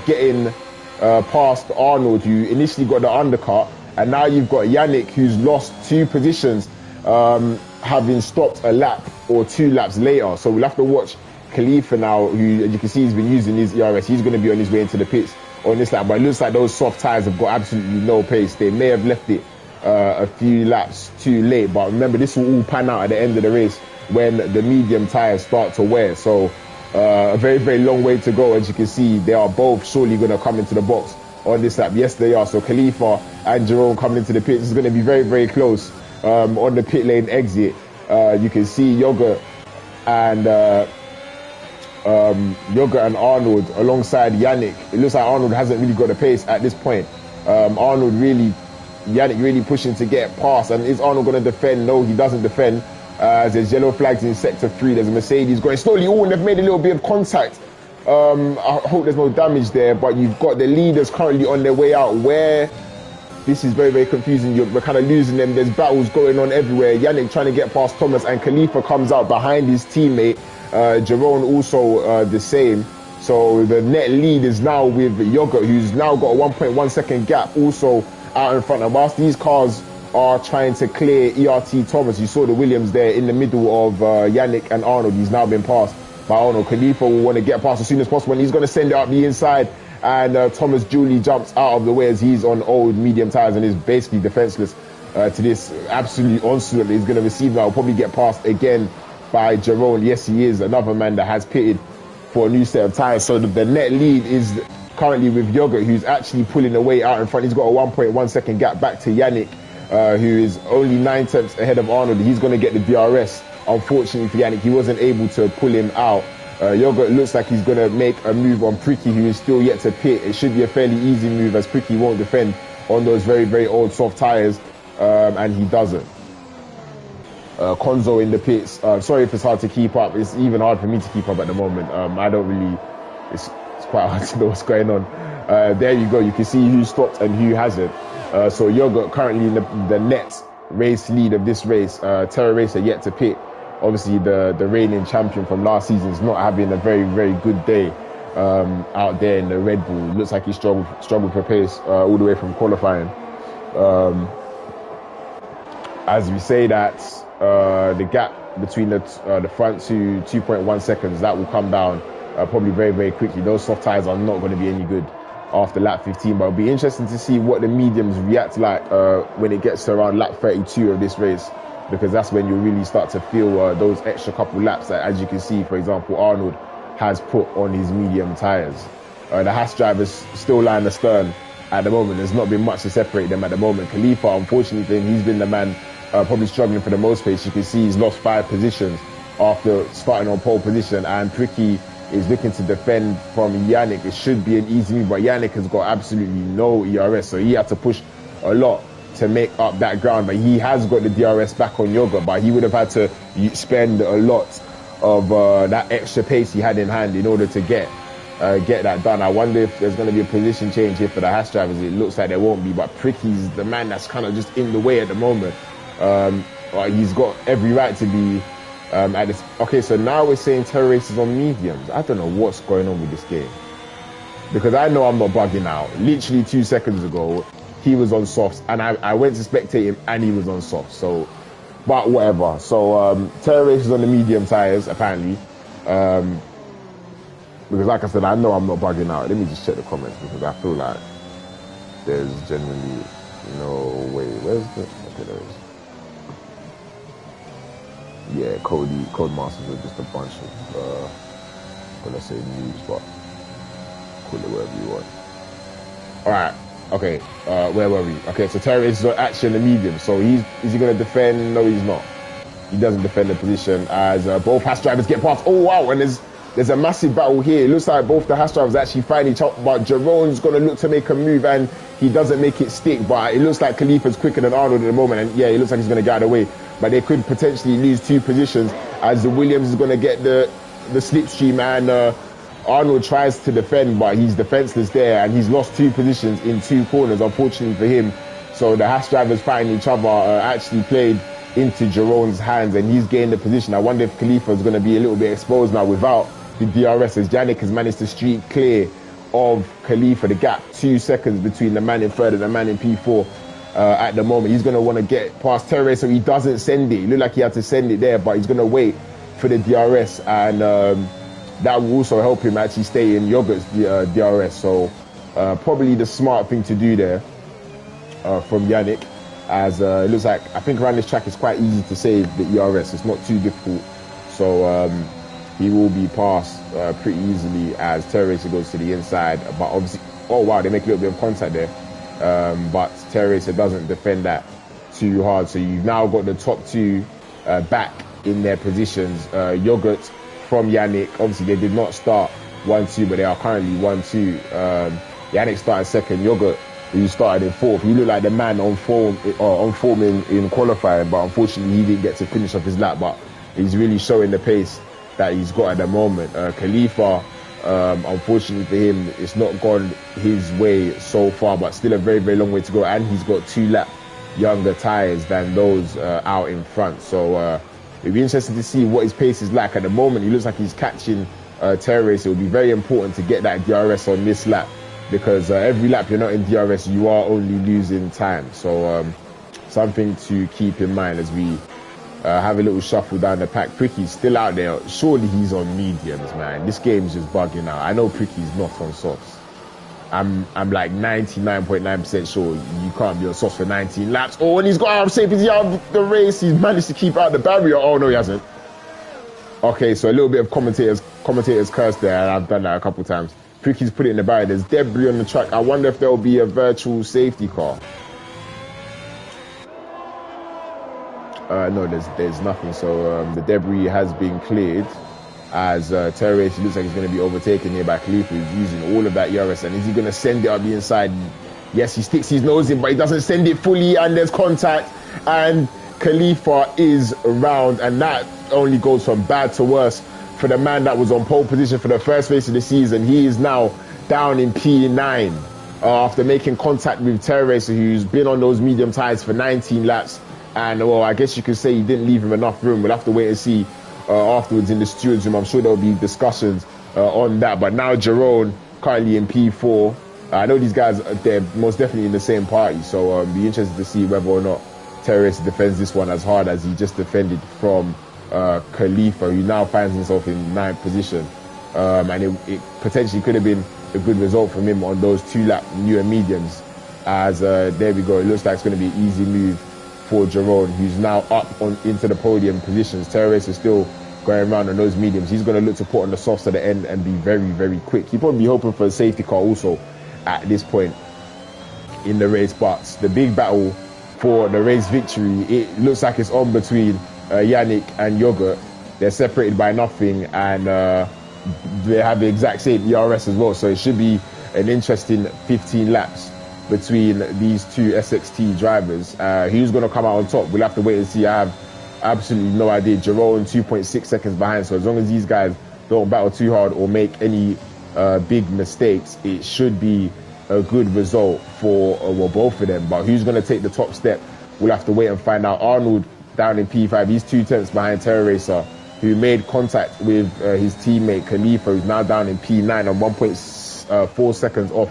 getting past Arnold, who initially got the undercut. And now you've got Yannick, who's lost 2 positions, having stopped a lap or 2 laps later. So we'll have to watch Khalifa now, who, as you can see, he's been using his ERS. He's going to be on his way into the pits on this lap. But it looks like those soft tyres have got absolutely no pace. They may have left it a few laps too late, but remember, this will all pan out at the end of the race when the medium tyres start to wear. So a very, very long way to go. As you can see, they are both surely going to come into the box on this lap. Yes, they are. So Khalifa and Jerome coming into the pits. It's going to be very, very close on the pit lane exit. You can see Yogurt and Arnold alongside Yannick. It looks like Arnold hasn't really got the pace at this point. Yannick really pushing to get past. And is Arnold going to defend? No, he doesn't defend. There's yellow flags in sector 3. There's a Mercedes going slowly. Oh, and they've made a little bit of contact. I hope there's no damage there, but you've got the leaders currently on their way out, where this is very, very confusing. We're kind of losing them. There's battles going on everywhere. Yannick trying to get past Thomas, and Khalifa comes out behind his teammate. Jerome also the same. So the net lead is now with Yogurt, who's now got a 1.1 second gap also out in front. And whilst these cars are trying to clear ERT Thomas, you saw the Williams there in the middle of Yannick and Arnold. He's now been passed by Arnold. Khalifa will want to get past as soon as possible, and he's going to send it up the inside. And Thomas Julie jumps out of the way as he's on old medium tyres and is basically defenseless to this absolute onslaught that he's going to receive now. He'll probably get passed again by Jerome. Yes, he is another man that has pitted for a new set of tyres. So the net lead is currently with Yogurt, who's actually pulling away out in front. He's got a 1.1 second gap back to Yannick, who is only 9 tenths ahead of Arnold. He's going to get the DRS. Unfortunately for Yannick, he wasn't able to pull him out. Yogurt looks like he's going to make a move on Pricky, who is still yet to pit. It should be a fairly easy move, as Pricky won't defend on those very, very old soft tyres, and he doesn't. Konzo in the pits. Sorry if it's hard to keep up. It's even hard for me to keep up at the moment. I don't really... It's quite hard to know what's going on. There you go. You can see who stopped and who hasn't. So Yogurt currently in the net race lead of this race. Terror Racer yet to pit. Obviously, the reigning champion from last season is not having a very, very good day. out there in the Red Bull. Looks like he struggled for pace all the way from qualifying. As we say that, the gap between the front to 2.1 seconds, that will come down probably very, very quickly. Those soft tyres are not going to be any good after lap 15, but it'll be interesting to see what the mediums react like when it gets to around lap 32 of this race, because that's when you really start to feel those extra couple laps that, as you can see, for example, Arnold has put on his medium tyres. The Haas drivers still lying astern at the moment. There's not been much to separate them at the moment. Khalifa, unfortunately for him, he's been the man probably struggling for the most pace. You can see he's lost 5 positions after starting on pole position, and Pricky is looking to defend from Yannick. It should be an easy move, but Yannick has got absolutely no ERS, so he had to push a lot to make up that ground. But he has got the DRS back on Yogurt, but he would have had to spend a lot of that extra pace he had in hand in order to get that done. I wonder if there's going to be a position change here for the Haas drivers. It looks like there won't be, but Pricky's the man that's kind of just in the way at the moment. He's got every right to be at this. Okay, so now we're saying terror races on mediums. I don't know what's going on with this game, because I know I'm not bugging out. Literally 2 seconds ago, he was on softs, and I went to spectate him, and he was on softs. So, but whatever. So terror races on the medium tires apparently. Because like I said, I know I'm not bugging out. Let me just check the comments, because I feel like there's genuinely no way. Where's the... Okay, there is. Yeah, Codemasters are just a bunch of, well, let's say news, but call it whatever you want. Alright, okay, where were we? Okay, so Terry is actually in the medium, so is he going to defend? No, he's not. He doesn't defend the position as both Haas drivers get past. Oh, wow, and there's a massive battle here. It looks like both the Haas drivers actually find each other, but Jerome's going to look to make a move, and he doesn't make it stick, but it looks like Khalifa's quicker than Arnold at the moment, and yeah, it looks like he's going to get out of the way. But they could potentially lose 2 positions as the Williams is going to get the slipstream, and Arnold tries to defend, but he's defenseless there, and he's lost 2 positions in 2 corners, unfortunately for him. So the Haas drivers fighting each other actually played into Jerome's hands, and he's gained the position. I wonder if Khalifa is going to be a little bit exposed now without the DRS, as Yannick has managed to streak clear of Khalifa. The gap 2 seconds between the man in third and the man in P4 at the moment. He's going to want to get past Terre, so he doesn't send it. It looked like he had to send it there, but he's going to wait for the DRS, and that will also help him actually stay in Yogurt's DRS. So probably the smart thing to do there from Yannick, as it looks like, I think around this track it's quite easy to save the ERS. It's not too difficult. So he will be passed pretty easily as Terror Racer goes to the inside. But obviously, oh wow, they make a little bit of contact there. But Terror Racer doesn't defend that too hard. So you've now got the top 2 back in their positions. Yogurt from Yannick. Obviously, they did not start 1-2, but they are currently 1-2. Yannick started second. Yogurt, who started in 4th. He looked like the man on form in qualifying, but unfortunately, he didn't get to finish off his lap. But he's really showing the pace that he's got at the moment. Khalifa, unfortunately for him, it's not gone his way so far, but still a very, very long way to go. And he's got 2 lap younger tyres than those out in front. So it'll be interesting to see what his pace is like at the moment. He looks like he's catching Terror Race. It will be very important to get that DRS on this lap, because every lap you're not in DRS, you are only losing time. So something to keep in mind as we have a little shuffle down the pack. Pricky's still out there. Surely he's on mediums, man. This game's just bugging out. I know Pricky's not on softs. I'm like 99.9% sure you can't be on softs for 19 laps. Oh, and he's got out of shape. He's out of the race. He's managed to keep out the barrier. Oh, no, he hasn't. Okay, so a little bit of commentators curse there, and I've done that a couple times. Pricky's put it in the barrier. There's debris on the track. I wonder if there'll be a virtual safety car. No, there's nothing. So the debris has been cleared, as Terror Race looks like he's going to be overtaken here by Khalifa, who's using all of that ERS. And is he going to send it up the inside? Yes, he sticks his nose in, but he doesn't send it fully, and there's contact, and Khalifa is around, and that only goes from bad to worse for the man that was on pole position for the first race of the season. He is now down in P9 after making contact with Terror Racer, who's been on those medium tyres for 19 laps. And, well, I guess you could say he didn't leave him enough room. We'll have to wait and see afterwards in the stewards room. I'm sure there'll be discussions on that. But now Jerome currently in P4. I know these guys, they're most definitely in the same party, so be interested to see whether or not Terrace defends this one as hard as he just defended from Khalifa, who now finds himself in 9th position. And it potentially could have been a good result from him on those 2-lap newer mediums. As there we go, it looks like it's going to be an easy move for Jerome, who's now up into the podium positions. Terrace is still going around on those mediums. He's going to look to put on the softs at the end and be very, very quick. He'll probably be hoping for a safety car also at this point in the race. But the big battle for the race victory, it looks like it's on between Yannick and Yogurt. They're separated by nothing, and they have the exact same ERS as well. So it should be an interesting 15 laps between these two SXT drivers. Who's going to come out on top? We'll have to wait and see. I have absolutely no idea. Jerome 2.6 seconds behind. So as long as these guys don't battle too hard or make any big mistakes, it should be a good result for both of them. But who's going to take the top step? We'll have to wait and find out. Arnold down in P5. He's 2 tenths behind Terra Racer, who made contact with his teammate Khalifa, who's now down in P9 and 1.4 seconds off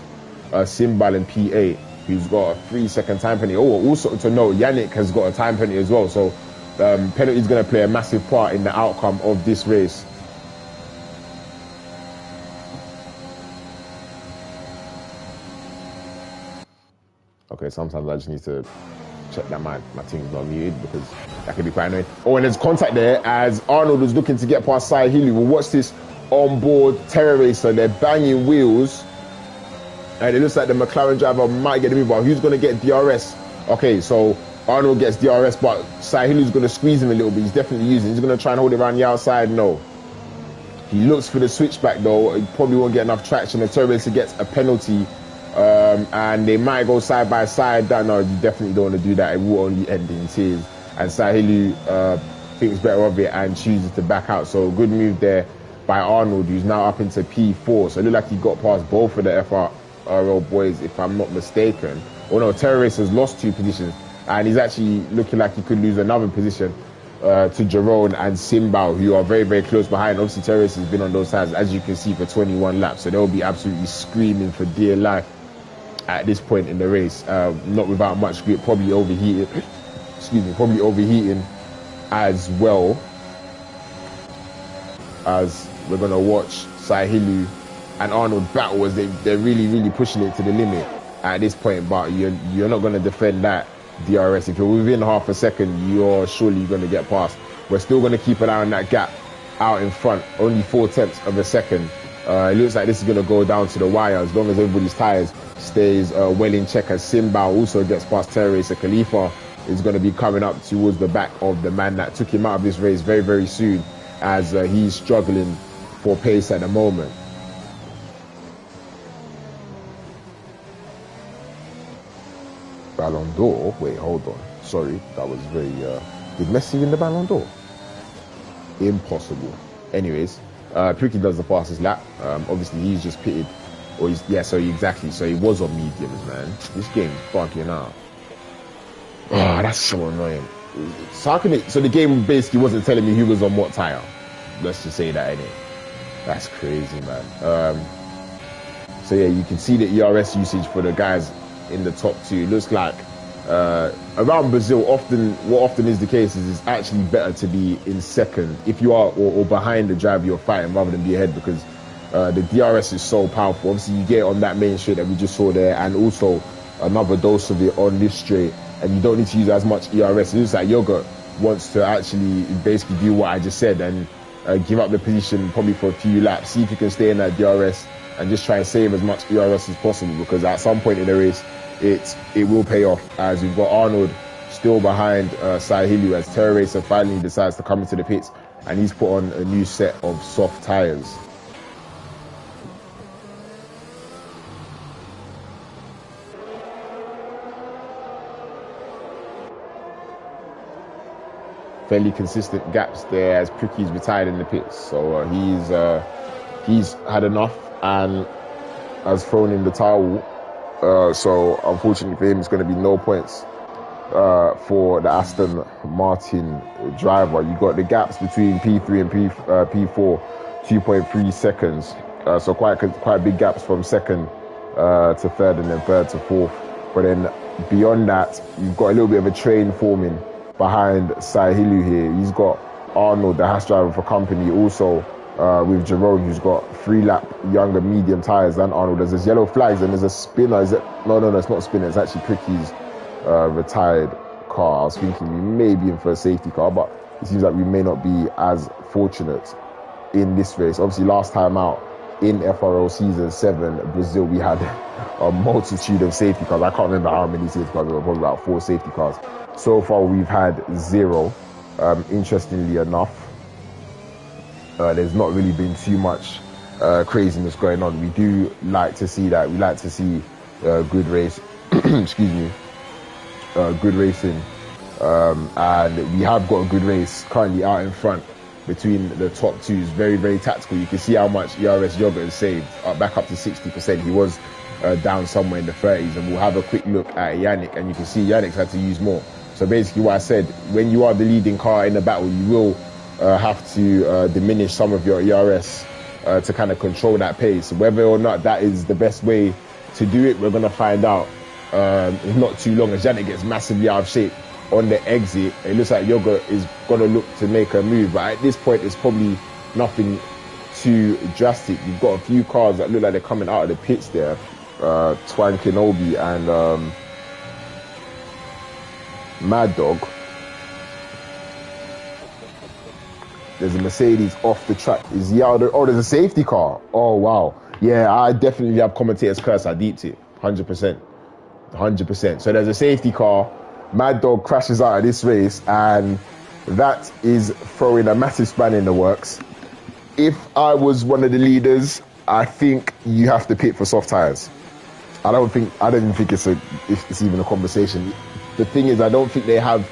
Simbal in P8, who's got a 3-second time penalty. Oh, also to note, Yannick has got a time penalty as well. So penalty is going to play a massive part in the outcome of this race. Okay, sometimes I just need to check that my thing's not muted, because that can be quite annoying. Oh, and there's contact there as Arnold was looking to get past Sai Healy. We'll watch this on board Terra Racer. They're banging wheels, and it looks like the McLaren driver might get the move, but who's going to get DRS? Okay, so Arnold gets DRS, but Sai Healy's going to squeeze him a little bit. He's definitely using it. He's going to try and hold it around the outside. No. He looks for the switchback, though. He probably won't get enough traction. The Terra Racer gets a penalty. And they might go side by side. No, you definitely don't want to do that. It will only end in tears. And Sahilu thinks better of it and chooses to back out. So good move there by Arnold, who's now up into P4. So it looked like he got past both of the FRL boys, if I'm not mistaken. Oh no, Terra Racer's lost 2 positions, and he's actually looking like he could lose another position to Jerome and Simbal, who are very, very close behind. Obviously, Terra Racer's been on those sides, as you can see, for 21 laps. So they'll be absolutely screaming for dear life at this point in the race, not without much grip, probably overheating. Excuse me, probably overheating as well. As we're gonna watch Sahilu and Arnold battle as they're really, really pushing it to the limit at this point. But you're not gonna defend that DRS. If you're within half a second, you're surely gonna get past. We're still gonna keep an eye on that gap out in front. Only 4 tenths of a second. It looks like this is gonna go down to the wire as long as everybody's tires stays well in check, as Simbal also gets past Terra Racer. Khalifa is going to be coming up towards the back of the man that took him out of this race very, very soon, as he's struggling for pace at the moment. Ballon d'Or? Wait, hold on. Sorry, that was very... Did Messi win the Ballon d'Or? Impossible. Anyways, Pricky does the fastest lap. Obviously, he's just pitted. Or so he was on mediums, man. This game fucking out. Oh, that's so annoying. So the game basically wasn't telling me who was on what tire. Let's just say that, innit? That's crazy, man. So yeah, you can see the ERS usage for the guys in the top 2. It looks like around Brazil, what often is the case is it's actually better to be in second if you are or behind the driver you're fighting, rather than be ahead, because the DRS is so powerful. Obviously, you get it on that main straight that we just saw there, and also another dose of it on this straight, and you don't need to use as much ERS. It looks like Yogurt wants to actually basically do what I just said and give up the position probably for a few laps, see if you can stay in that DRS and just try and save as much ERS as possible, because at some point in the race, it will pay off, as we've got Arnold still behind Sahilu, as Terra Racer finally decides to come into the pits, and he's put on a new set of soft tyres. Fairly consistent gaps there as Pricky's retired in the pits, so he's had enough and has thrown in the towel. So unfortunately for him, it's going to be no points for the Aston Martin driver. You got the gaps between P3 and P4 2.3 seconds. So quite big gaps from second to third, and then third to fourth. But then beyond that, you've got a little bit of a train forming behind Sahilu here. He's got Arnold, the Haas driver for company, also with Jerome, who's got 3-lap younger medium tyres than Arnold. There's yellow flags and there's a spinner. Is it? No, it's not a spinner. It's actually Pricky's retired car. I was thinking we may be in for a safety car, but it seems like we may not be as fortunate in this race. Obviously, last time out in FRO Season 7, Brazil, we had a multitude of safety cars. I can't remember how many safety cars. There were probably about 4 safety cars. So far, we've had 0. Interestingly enough, there's not really been too much craziness going on. We do like to see that. We like to see good race. Excuse me. Good racing. And we have got a good race currently out in front between the top two. Is very, very tactical. You can see how much ERS Yogurt has saved, back up to 60%. He was down somewhere in the 30s, and we'll have a quick look at Yannick, and you can see Yannick's had to use more. So basically what I said, when you are the leading car in the battle, you will have to diminish some of your ERS to kind of control that pace. Whether or not that is the best way to do it, we're going to find out in not too long, as Yannick gets massively out of shape on the exit. It looks like Yogurt is going to look to make a move, but at this point it's probably nothing too drastic. You've got a few cars that look like they're coming out of the pits there. Twan Kenobi and Mad Dog. There's a Mercedes off the track. Is he out? Oh, there's a safety car. Oh, wow. Yeah, I definitely have commentator's curse. I deeped it. 100%. 100%. So there's a safety car. Mad Dog crashes out of this race, and that is throwing a massive span in the works. If I was one of the leaders, I think you have to pit for soft tires. I don't even think it's even a conversation. The thing is, I don't think they'd have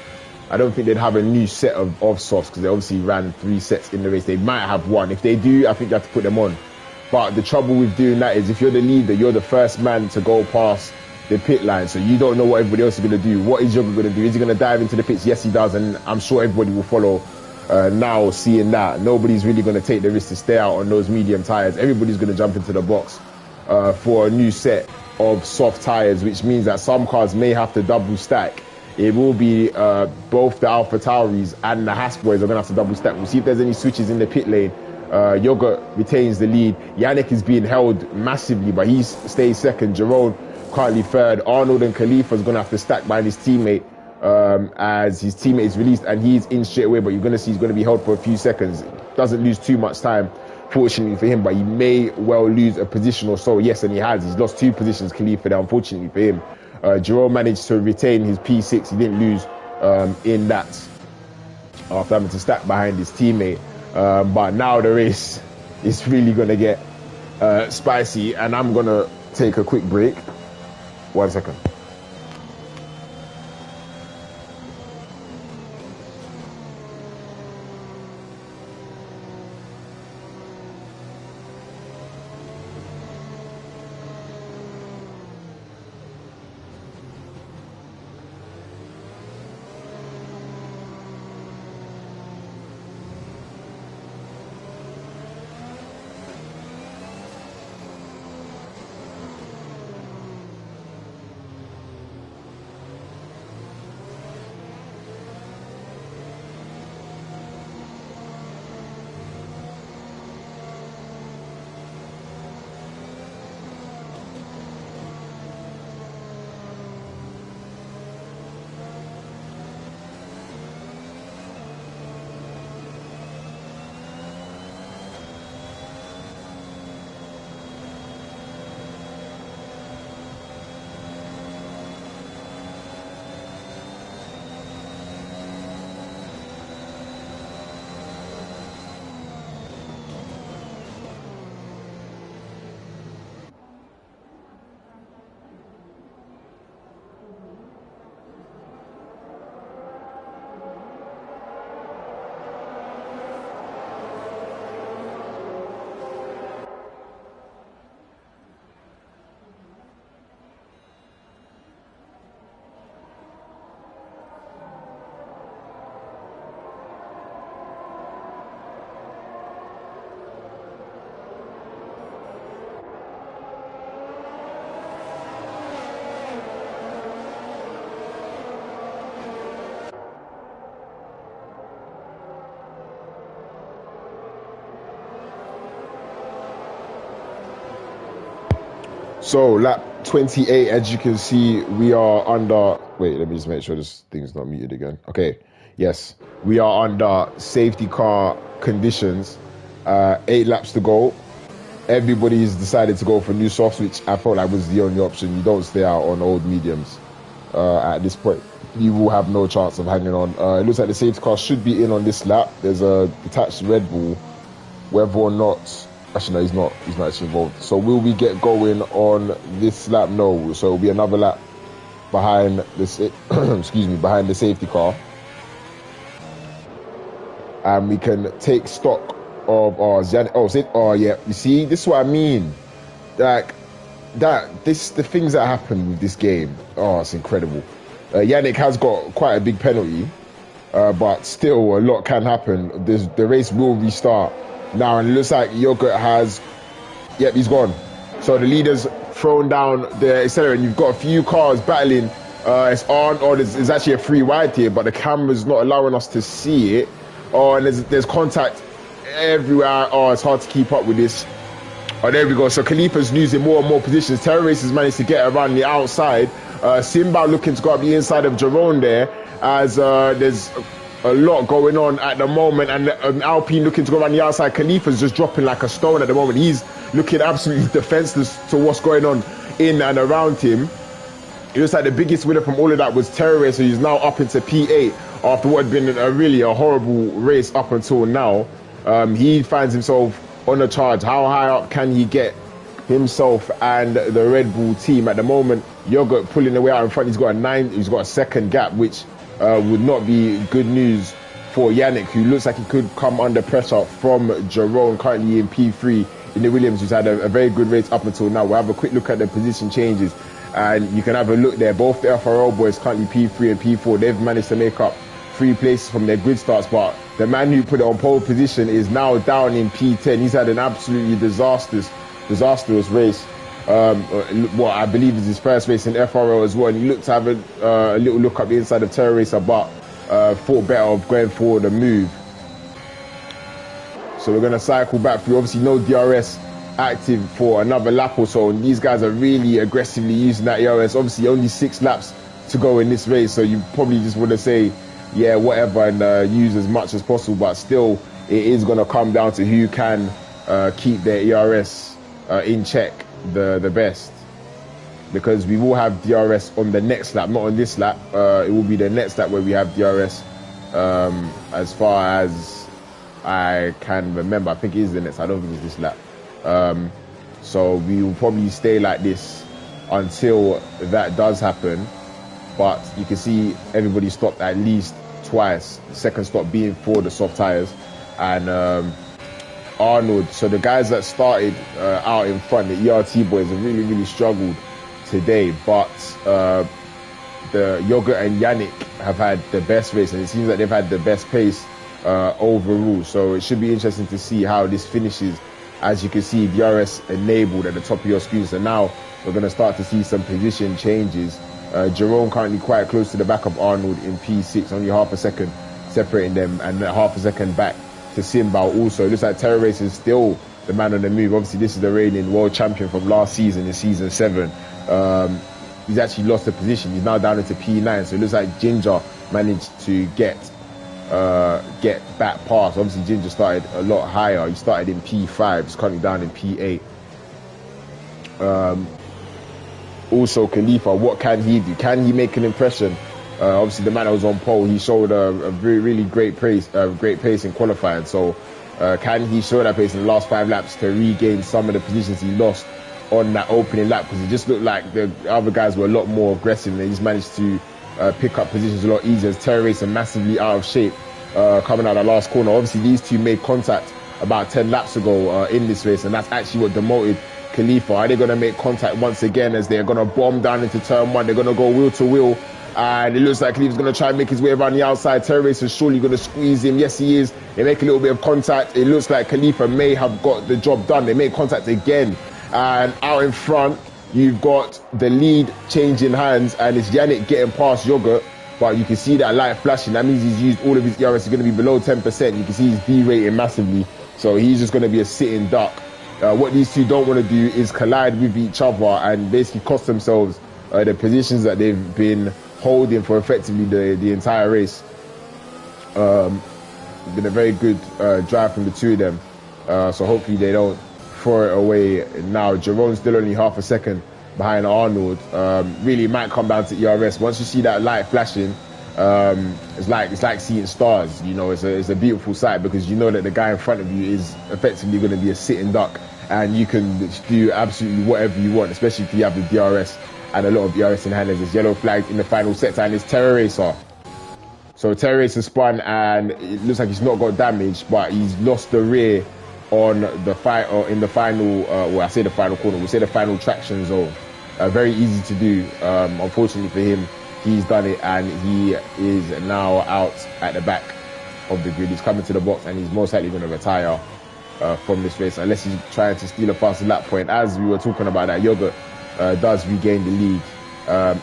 a new set of softs, because they obviously ran 3 sets in the race. They might have one. If they do, I think you have to put them on. But the trouble with doing that is, if you're the leader, you're the first man to go past the pit line, so you don't know what everybody else is going to do. What is Yoga going to do? Is he going to dive into the pits? Yes, he does, and I'm sure everybody will follow. Now, seeing that, nobody's really going to take the risk to stay out on those medium tires. Everybody's going to jump into the box for a new set of soft tires, which means that some cars may have to double stack. It will be both the Alpha Tauris and the Haas boys are going to have to double stack. We'll see if there's any switches in the pit lane. Yogurt retains the lead. Yannick is being held massively, but he stays second. Jerome currently third. Arnold and Khalifa is going to have to stack behind his teammate as his teammate is released, and he's in straight away, but you're going to see he's going to be held for a few seconds. Doesn't lose too much time, fortunately for him, but he may well lose a position or so. Yes, and he has. He's lost 2 positions, Khalifa, there, unfortunately for him. Jerome managed to retain his P6. He didn't lose in that after having to stack behind his teammate. But now the race is really going to get spicy, and I'm going to take a quick break. 1 second. So lap 28, as you can see, we are under. Wait, let me just make sure this thing's not muted again. Okay, yes, we are under safety car conditions. 8 laps to go. Everybody's decided to go for new softs, which I felt like was the only option. You don't stay out on old mediums at this point. You will have no chance of hanging on. It looks like the safety car should be in on this lap. There's a detached Red Bull, whether or not. Actually, no, he's not. He's not actually involved. So will we get going on this lap? No. So it'll be another lap behind this. Excuse me, behind the safety car, and we can take stock of yeah. You see, this is what I mean. Like the things that happen with this game. Oh, it's incredible. Yannick has got quite a big penalty, but still a lot can happen. The race will restart now, and it looks like Yogurt has. Yep, he's gone. So the leader's thrown down the accelerator, and you've got a few cars battling. It's on, or there's actually a free wide here, but the camera's not allowing us to see it. Oh, and there's contact everywhere. Oh, it's hard to keep up with this. Oh, there we go. So Khalifa's losing more and more positions. Terror Racers managed to get around the outside. Simba looking to go up the inside of Jerome there, as there's a lot going on at the moment, and Alpine looking to go around the outside. Khalifa's just dropping like a stone at the moment. He's looking absolutely defenseless to what's going on in and around him. It looks like the biggest winner from all of that was Terror Racer, who's now up into P8 after what had been really a horrible race up until now. He finds himself on a charge. How high up can he get himself and the Red Bull team at the moment? Yogurt pulling away out in front. He's got a second gap, which would not be good news for Yannick, who looks like he could come under pressure from Jerome, currently in P3 in the Williams, who's had a very good race up until now. We'll have a quick look at the position changes, and you can have a look there. Both the FRL boys currently P3 and P4. They've managed to make up 3 places from their grid starts, but the man who put it on pole position is now down in P10. He's had an absolutely disastrous race. What I believe is his first race in FRL as well, and he looked to have a little look up the inside of Terror Racer, but thought better of going forward and move. So we're going to cycle back through. Obviously no DRS active for another lap or so, and these guys are really aggressively using that ERS. Obviously only 6 laps to go in this race, so you probably just want to say yeah, whatever, and use as much as possible, but still it is going to come down to who can keep their ERS in check the best, because we will have DRS on the next lap, not on this lap. It will be the next lap where we have DRS, as far as I can remember. I think it is the next. I don't think it's this lap. So we will probably stay like this until that does happen. But you can see everybody stopped at least twice. The second stop being for the soft tires, and Arnold. So the guys that started out in front, the ERT boys, have really struggled today. But the Yogurt and Yannick have had the best race, and it seems like they've had the best pace overall. So it should be interesting to see how this finishes. As you can see, DRS enabled at the top of your screen. So now we're going to start to see some position changes. Jerome currently quite close to the back of Arnold in P6, only half a second separating them, and half a second back to Simba. Also, it looks like Terror Racer is still the man on the move. Obviously, this is the reigning world champion from last season, in season 7. He's actually lost the position. He's now down into P9. So it looks like Ginger managed to get back past. Obviously, Ginger started a lot higher. He started in P5. He's currently down in P8. Also, Khalifa, what can he do? Can he make an impression? Obviously, the man that was on pole, he showed a really great pace in qualifying. So, can he show that pace in the last 5 laps to regain some of the positions he lost on that opening lap? Because it just looked like the other guys were a lot more aggressive, and they just managed to pick up positions a lot easier. As Terror Racer massively out of shape coming out of the last corner. Obviously, these two made contact about 10 laps ago in this race, and that's actually what demoted Khalifa. Are they going to make contact once again, as they're going to bomb down into turn 1? They're going to go wheel to wheel, and it looks like Khalifa's going to try and make his way around the outside. Terror Racer is surely going to squeeze him. Yes, he is. They make a little bit of contact. It looks like Khalifa may have got the job done. They make contact again, and out in front you've got the lead changing hands, and it's Yannick getting past Yogurt. But you can see that light flashing. That means he's used all of his ERS. Is going to be below 10%. You can see he's derating massively. So he's just going to be a sitting duck What these two don't want to do is collide with each other and basically cost themselves the positions that they've been holding for effectively the entire race. Been a very good drive from the two of them, so hopefully they don't throw it away now. Jerome's still only half a second behind Arnold. Really, it might come down to ERS. Once you see that light flashing, it's like seeing stars. You know, it's a beautiful sight, because you know that the guy in front of you is effectively going to be a sitting duck, and you can do absolutely whatever you want, especially if you have the DRS and a lot of DRS in hand. There's yellow flag in the final sector, and it's Terror Racer. So Terror Racer spun, and it looks like he's not got damage, but he's lost the rear on the fight, or in the final, well, I say the final corner, we'll say the final traction zone. Very easy to do. Unfortunately for him, he's done it, and he is now out at the back of the grid. He's coming to the box, and he's most likely going to retire from this race, unless he's trying to steal a faster lap point. As we were talking about, that Yogurt does regain the lead,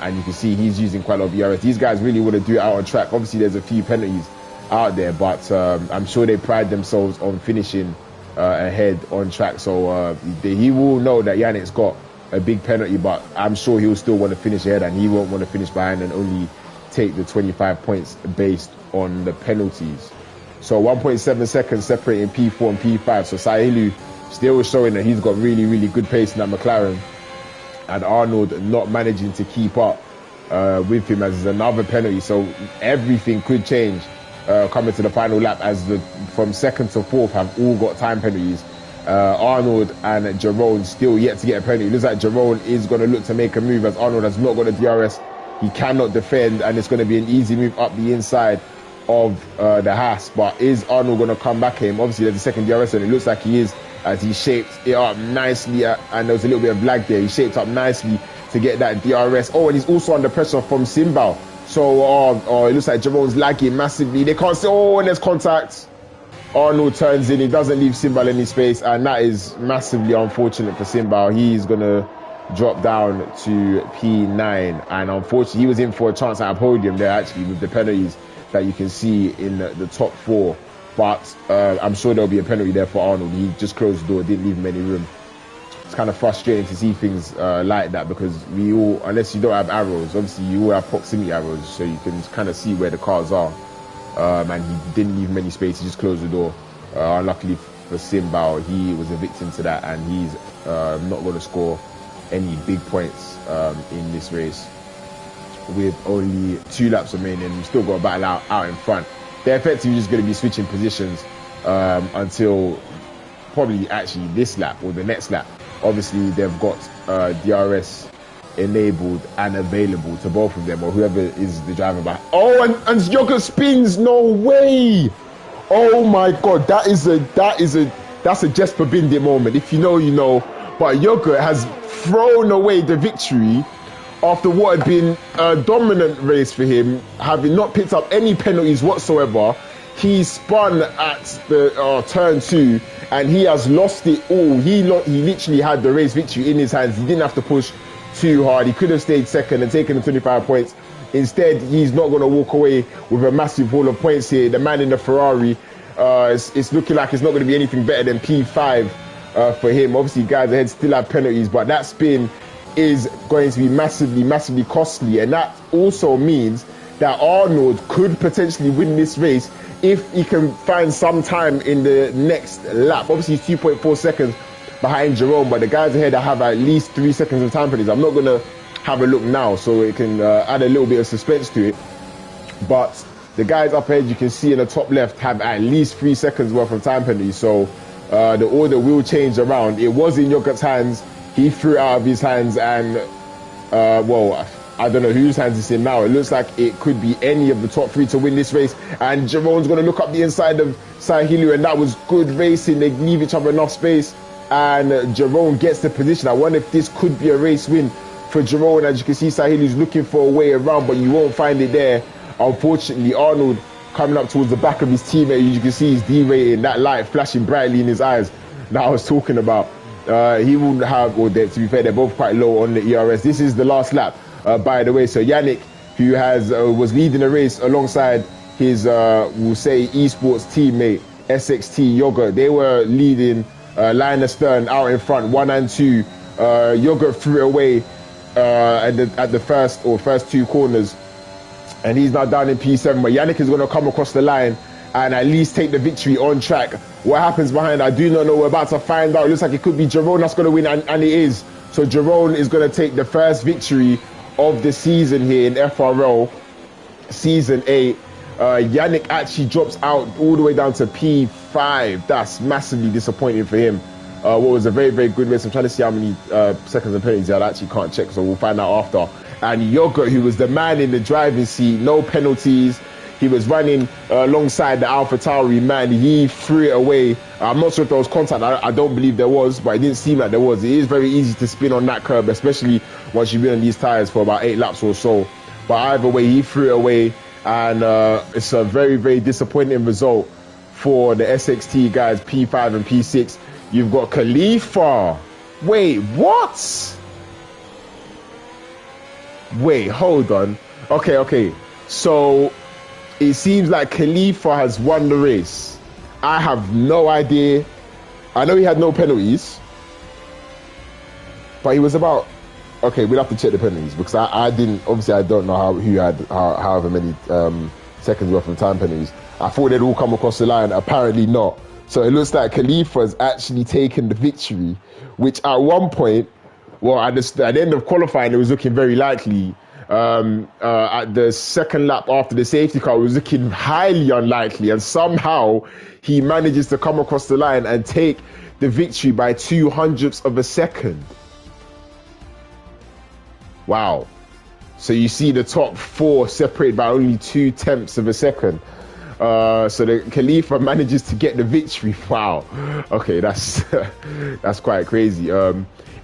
and you can see he's using quite a lot of ERS. These guys really want to do it out on track. Obviously, there's a few penalties out there, but I'm sure they pride themselves on finishing ahead on track. So he will know that Yannick's got a big penalty, but I'm sure he'll still want to finish ahead, and he won't want to finish behind and only take the 25 points based on the penalties. So 1.7 seconds separating P4 and P5. So Sahilu still showing that he's got really, really good pace in that McLaren, and Arnold not managing to keep up with him, as another penalty. So everything could change coming to the final lap, as from second to fourth have all got time penalties. Arnold and Jerome still yet to get a penalty. It looks like Jerome is going to look to make a move, as Arnold has not got a DRS. He cannot defend, and it's going to be an easy move up the inside of the Haas. But is Arnold going to come back at him? Obviously, there's a second DRS, and it looks like he is, as he shaped it up nicely. And there was a little bit of lag there. He shaped up nicely to get that DRS. Oh, and he's also under pressure from Simbal. So it looks like Jerome's lagging massively. They can't see. Oh, and there's contact. Arnold turns in. He doesn't leave Simbal any space, and that is massively unfortunate for Simbal. He's going to drop down to P9, and unfortunately he was in for a chance at a podium there, actually, with the penalties that you can see in the top four. But I'm sure there'll be a penalty there for Arnold. He just closed the door, didn't leave him any room. It's kind of frustrating to see things like that, because we all, unless you don't have arrows, obviously you all have proximity arrows, so you can kind of see where the cars are. And he didn't leave many space, he just closed the door. Unluckily for Simbal, he was a victim to that, and he's not going to score any big points in this race. With only 2 laps remaining, we've still got a battle out in front. They're effectively just going to be switching positions until probably actually this lap or the next lap. Obviously, they've got DRS enabled and available to both of them, or whoever is the driver back. Oh, and Yogurt spins. No way. Oh my God, that's a Jesper Bindit moment. If you know, you know. But Yogurt has thrown away the victory after what had been a dominant race for him, having not picked up any penalties whatsoever. He spun at the turn 2, and he has lost it all. He literally had the race victory in his hands. He didn't have to push too hard. He could have stayed second and taken the 25 points. Instead, he's not going to walk away with a massive haul of points here. The man in the Ferrari, it's looking like it's not going to be anything better than P5 for him. Obviously, guys ahead still have penalties, but that spin is going to be massively, massively costly. And that also means that Arnold could potentially win this race if he can find some time in the next lap. Obviously, he's 2.4 seconds behind Jerome, but the guys ahead have at least 3 seconds of time penalties. I'm not going to have a look now, so it can add a little bit of suspense to it. But the guys up ahead, you can see in the top left, have at least 3 seconds worth of time penalties. So the order will change around. It was in Yogurt's hands. He threw it out of his hands, and well, I don't know whose hands it's in now. It looks like it could be any of the top 3 to win this race. And Jerome's going to look up the inside of Sahilu, and that was good racing. They leave each other enough space, and Jerome gets the position. I wonder if this could be a race win for Jerome. As you can see, Sahilu's looking for a way around, but you won't find it there. Unfortunately, Arnold coming up towards the back of his teammate. You can see he's derating, that light flashing brightly in his eyes that I was talking about. He will have, or to be fair, they're both quite low on the ERS. This is the last lap, by the way. So Yannick, who was leading the race alongside his, we'll say, esports teammate, SXT Yogurt, they were leading Lionel Stern out in front, 1 and 2. Yogurt threw it away at the first two corners, and he's now down in P7. But Yannick is going to come across the line and at least take the victory on track. What happens behind, I do not know. We're about to find out. It looks like it could be Jerome that's going to win, and it is. So Jerome is going to take the first victory of the season here in FRL Season 8. Yannick actually drops out all the way down to P5. That's massively disappointing for him. What was a very, very good race. I'm trying to see how many seconds and penalties he had. I actually can't check, so we'll find out after. And Yogurt, who was the man in the driving seat, no penalties. He was running alongside the AlphaTauri man. He threw it away. I'm not sure if there was contact. I don't believe there was, but it didn't seem like there was. It is very easy to spin on that curb, especially once you've been on these tyres for about 8 laps or so. But either way, he threw it away. And it's a very, very disappointing result for the SXT guys, P5 and P6. You've got Khalifa. Wait, what? Wait, hold on. Okay. So it seems like Khalifa has won the race. I have no idea. I know he had no penalties, but he was about... Okay, we'll have to check the penalties, because I didn't... Obviously, I don't know who had however many seconds worth of time penalties. I thought they'd all come across the line. Apparently not. So it looks like Khalifa's actually taken the victory, which at one point, well, at the end of qualifying, it was looking very likely. At the second lap after the safety car, it was looking highly unlikely, and somehow he manages to come across the line and take the victory by 0.02 of a second. Wow. So you see the top 4 separated by only 0.2 of a second. So the Khalifa manages to get the victory. Wow. Okay, that's quite crazy.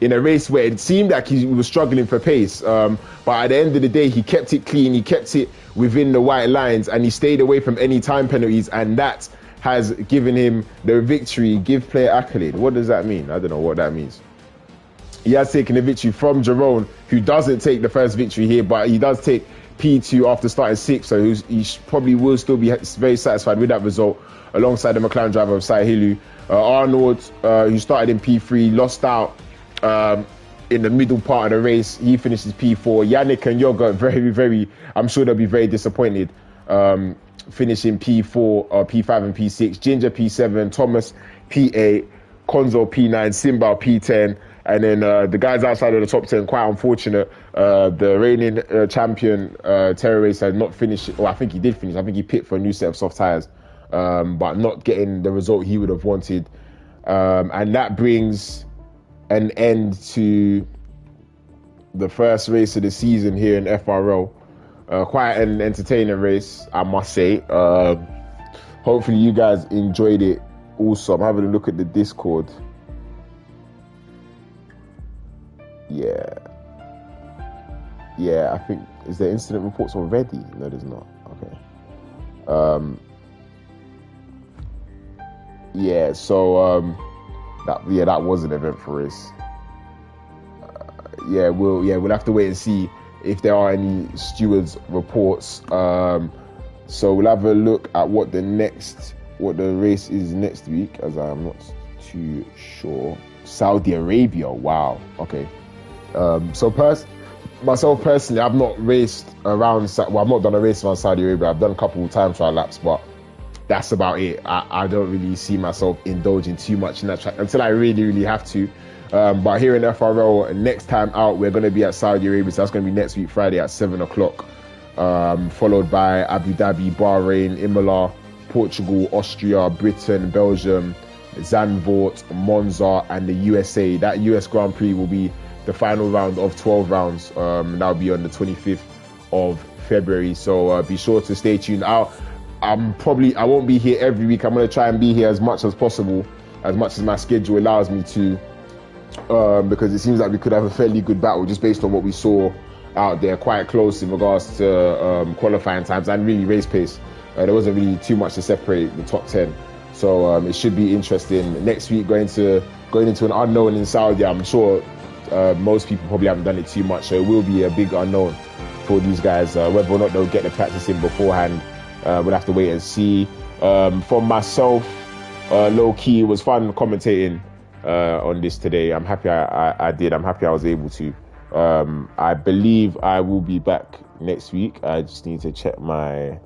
In a race where it seemed like he was struggling for pace, but at the end of the day, he kept it clean, he kept it within the white lines, and he stayed away from any time penalties, and that has given him the victory. Give player accolade. What does that mean? I don't know what that means. He has taken the victory from Jerome, who doesn't take the first victory here, but he does take P2 after starting 6th, so he probably will still be very satisfied with that result, alongside the McLaren driver of Saihilu. Arnold, who started in P3, lost out in the middle part of the race. He finishes P4. Yannick and Yogurt, very, very, I'm sure they'll be very disappointed, finishing P4, P5 and P6. Ginger P7, Thomas P8, Konzo P9, Simba P10. And then the guys outside of the top 10, quite unfortunate. The reigning champion, Terra Race, had not finished. Or I think he did finish. I think he picked for a new set of soft tyres, but not getting the result he would have wanted. And that brings an end to the first race of the season here in FRL. Quite an entertaining race, I must say. Hopefully you guys enjoyed it also. I'm having a look at the Discord. Yeah, I think, is there incident reports already? No, there's not. Okay. Yeah, so that was an eventful race. We'll have to wait and see if there are any stewards reports. So we'll have a look at what the race is next week, as I'm not too sure. Saudi Arabia, wow. Okay. Myself personally, I've not raced around. Well, I've not done a race around Saudi Arabia. I've done a couple of time trial laps, but that's about it. I don't really see myself indulging too much in that track until I really, really have to. But here in FRL, next time out, we're going to be at Saudi Arabia. So that's going to be next week, Friday at 7 o'clock. Followed by Abu Dhabi, Bahrain, Imola, Portugal, Austria, Britain, Belgium, Zandvoort, Monza, and the USA. That US Grand Prix will be the final round of 12 rounds. That'll be on the 25th of February. So be sure to stay tuned. I won't be here every week. I'm going to try and be here as much as possible, as much as my schedule allows me to, because it seems like we could have a fairly good battle just based on what we saw out there, quite close in regards to qualifying times and really race pace. There wasn't really too much to separate the top 10. So it should be interesting. Next week, going into an unknown in Saudi, I'm sure most people probably haven't done it too much, so it will be a big unknown for these guys. Whether or not they'll get the practice in beforehand, we'll have to wait and see. For myself, low key, it was fun commentating on this today. I'm happy I did. I'm happy I was able to. I believe I will be back next week. I just need to check my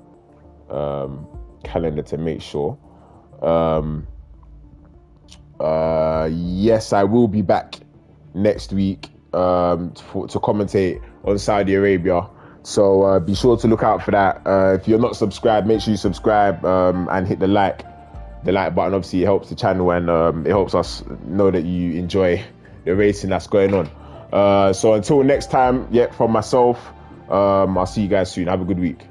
calendar to make sure. Yes, I will be back next week to commentate on Saudi Arabia. So be sure to look out for that. If you're not subscribed, make sure you subscribe and hit the like button. Obviously, it helps the channel and it helps us know that you enjoy the racing that's going on. So until next time, from myself, I'll see you guys soon. Have a good week.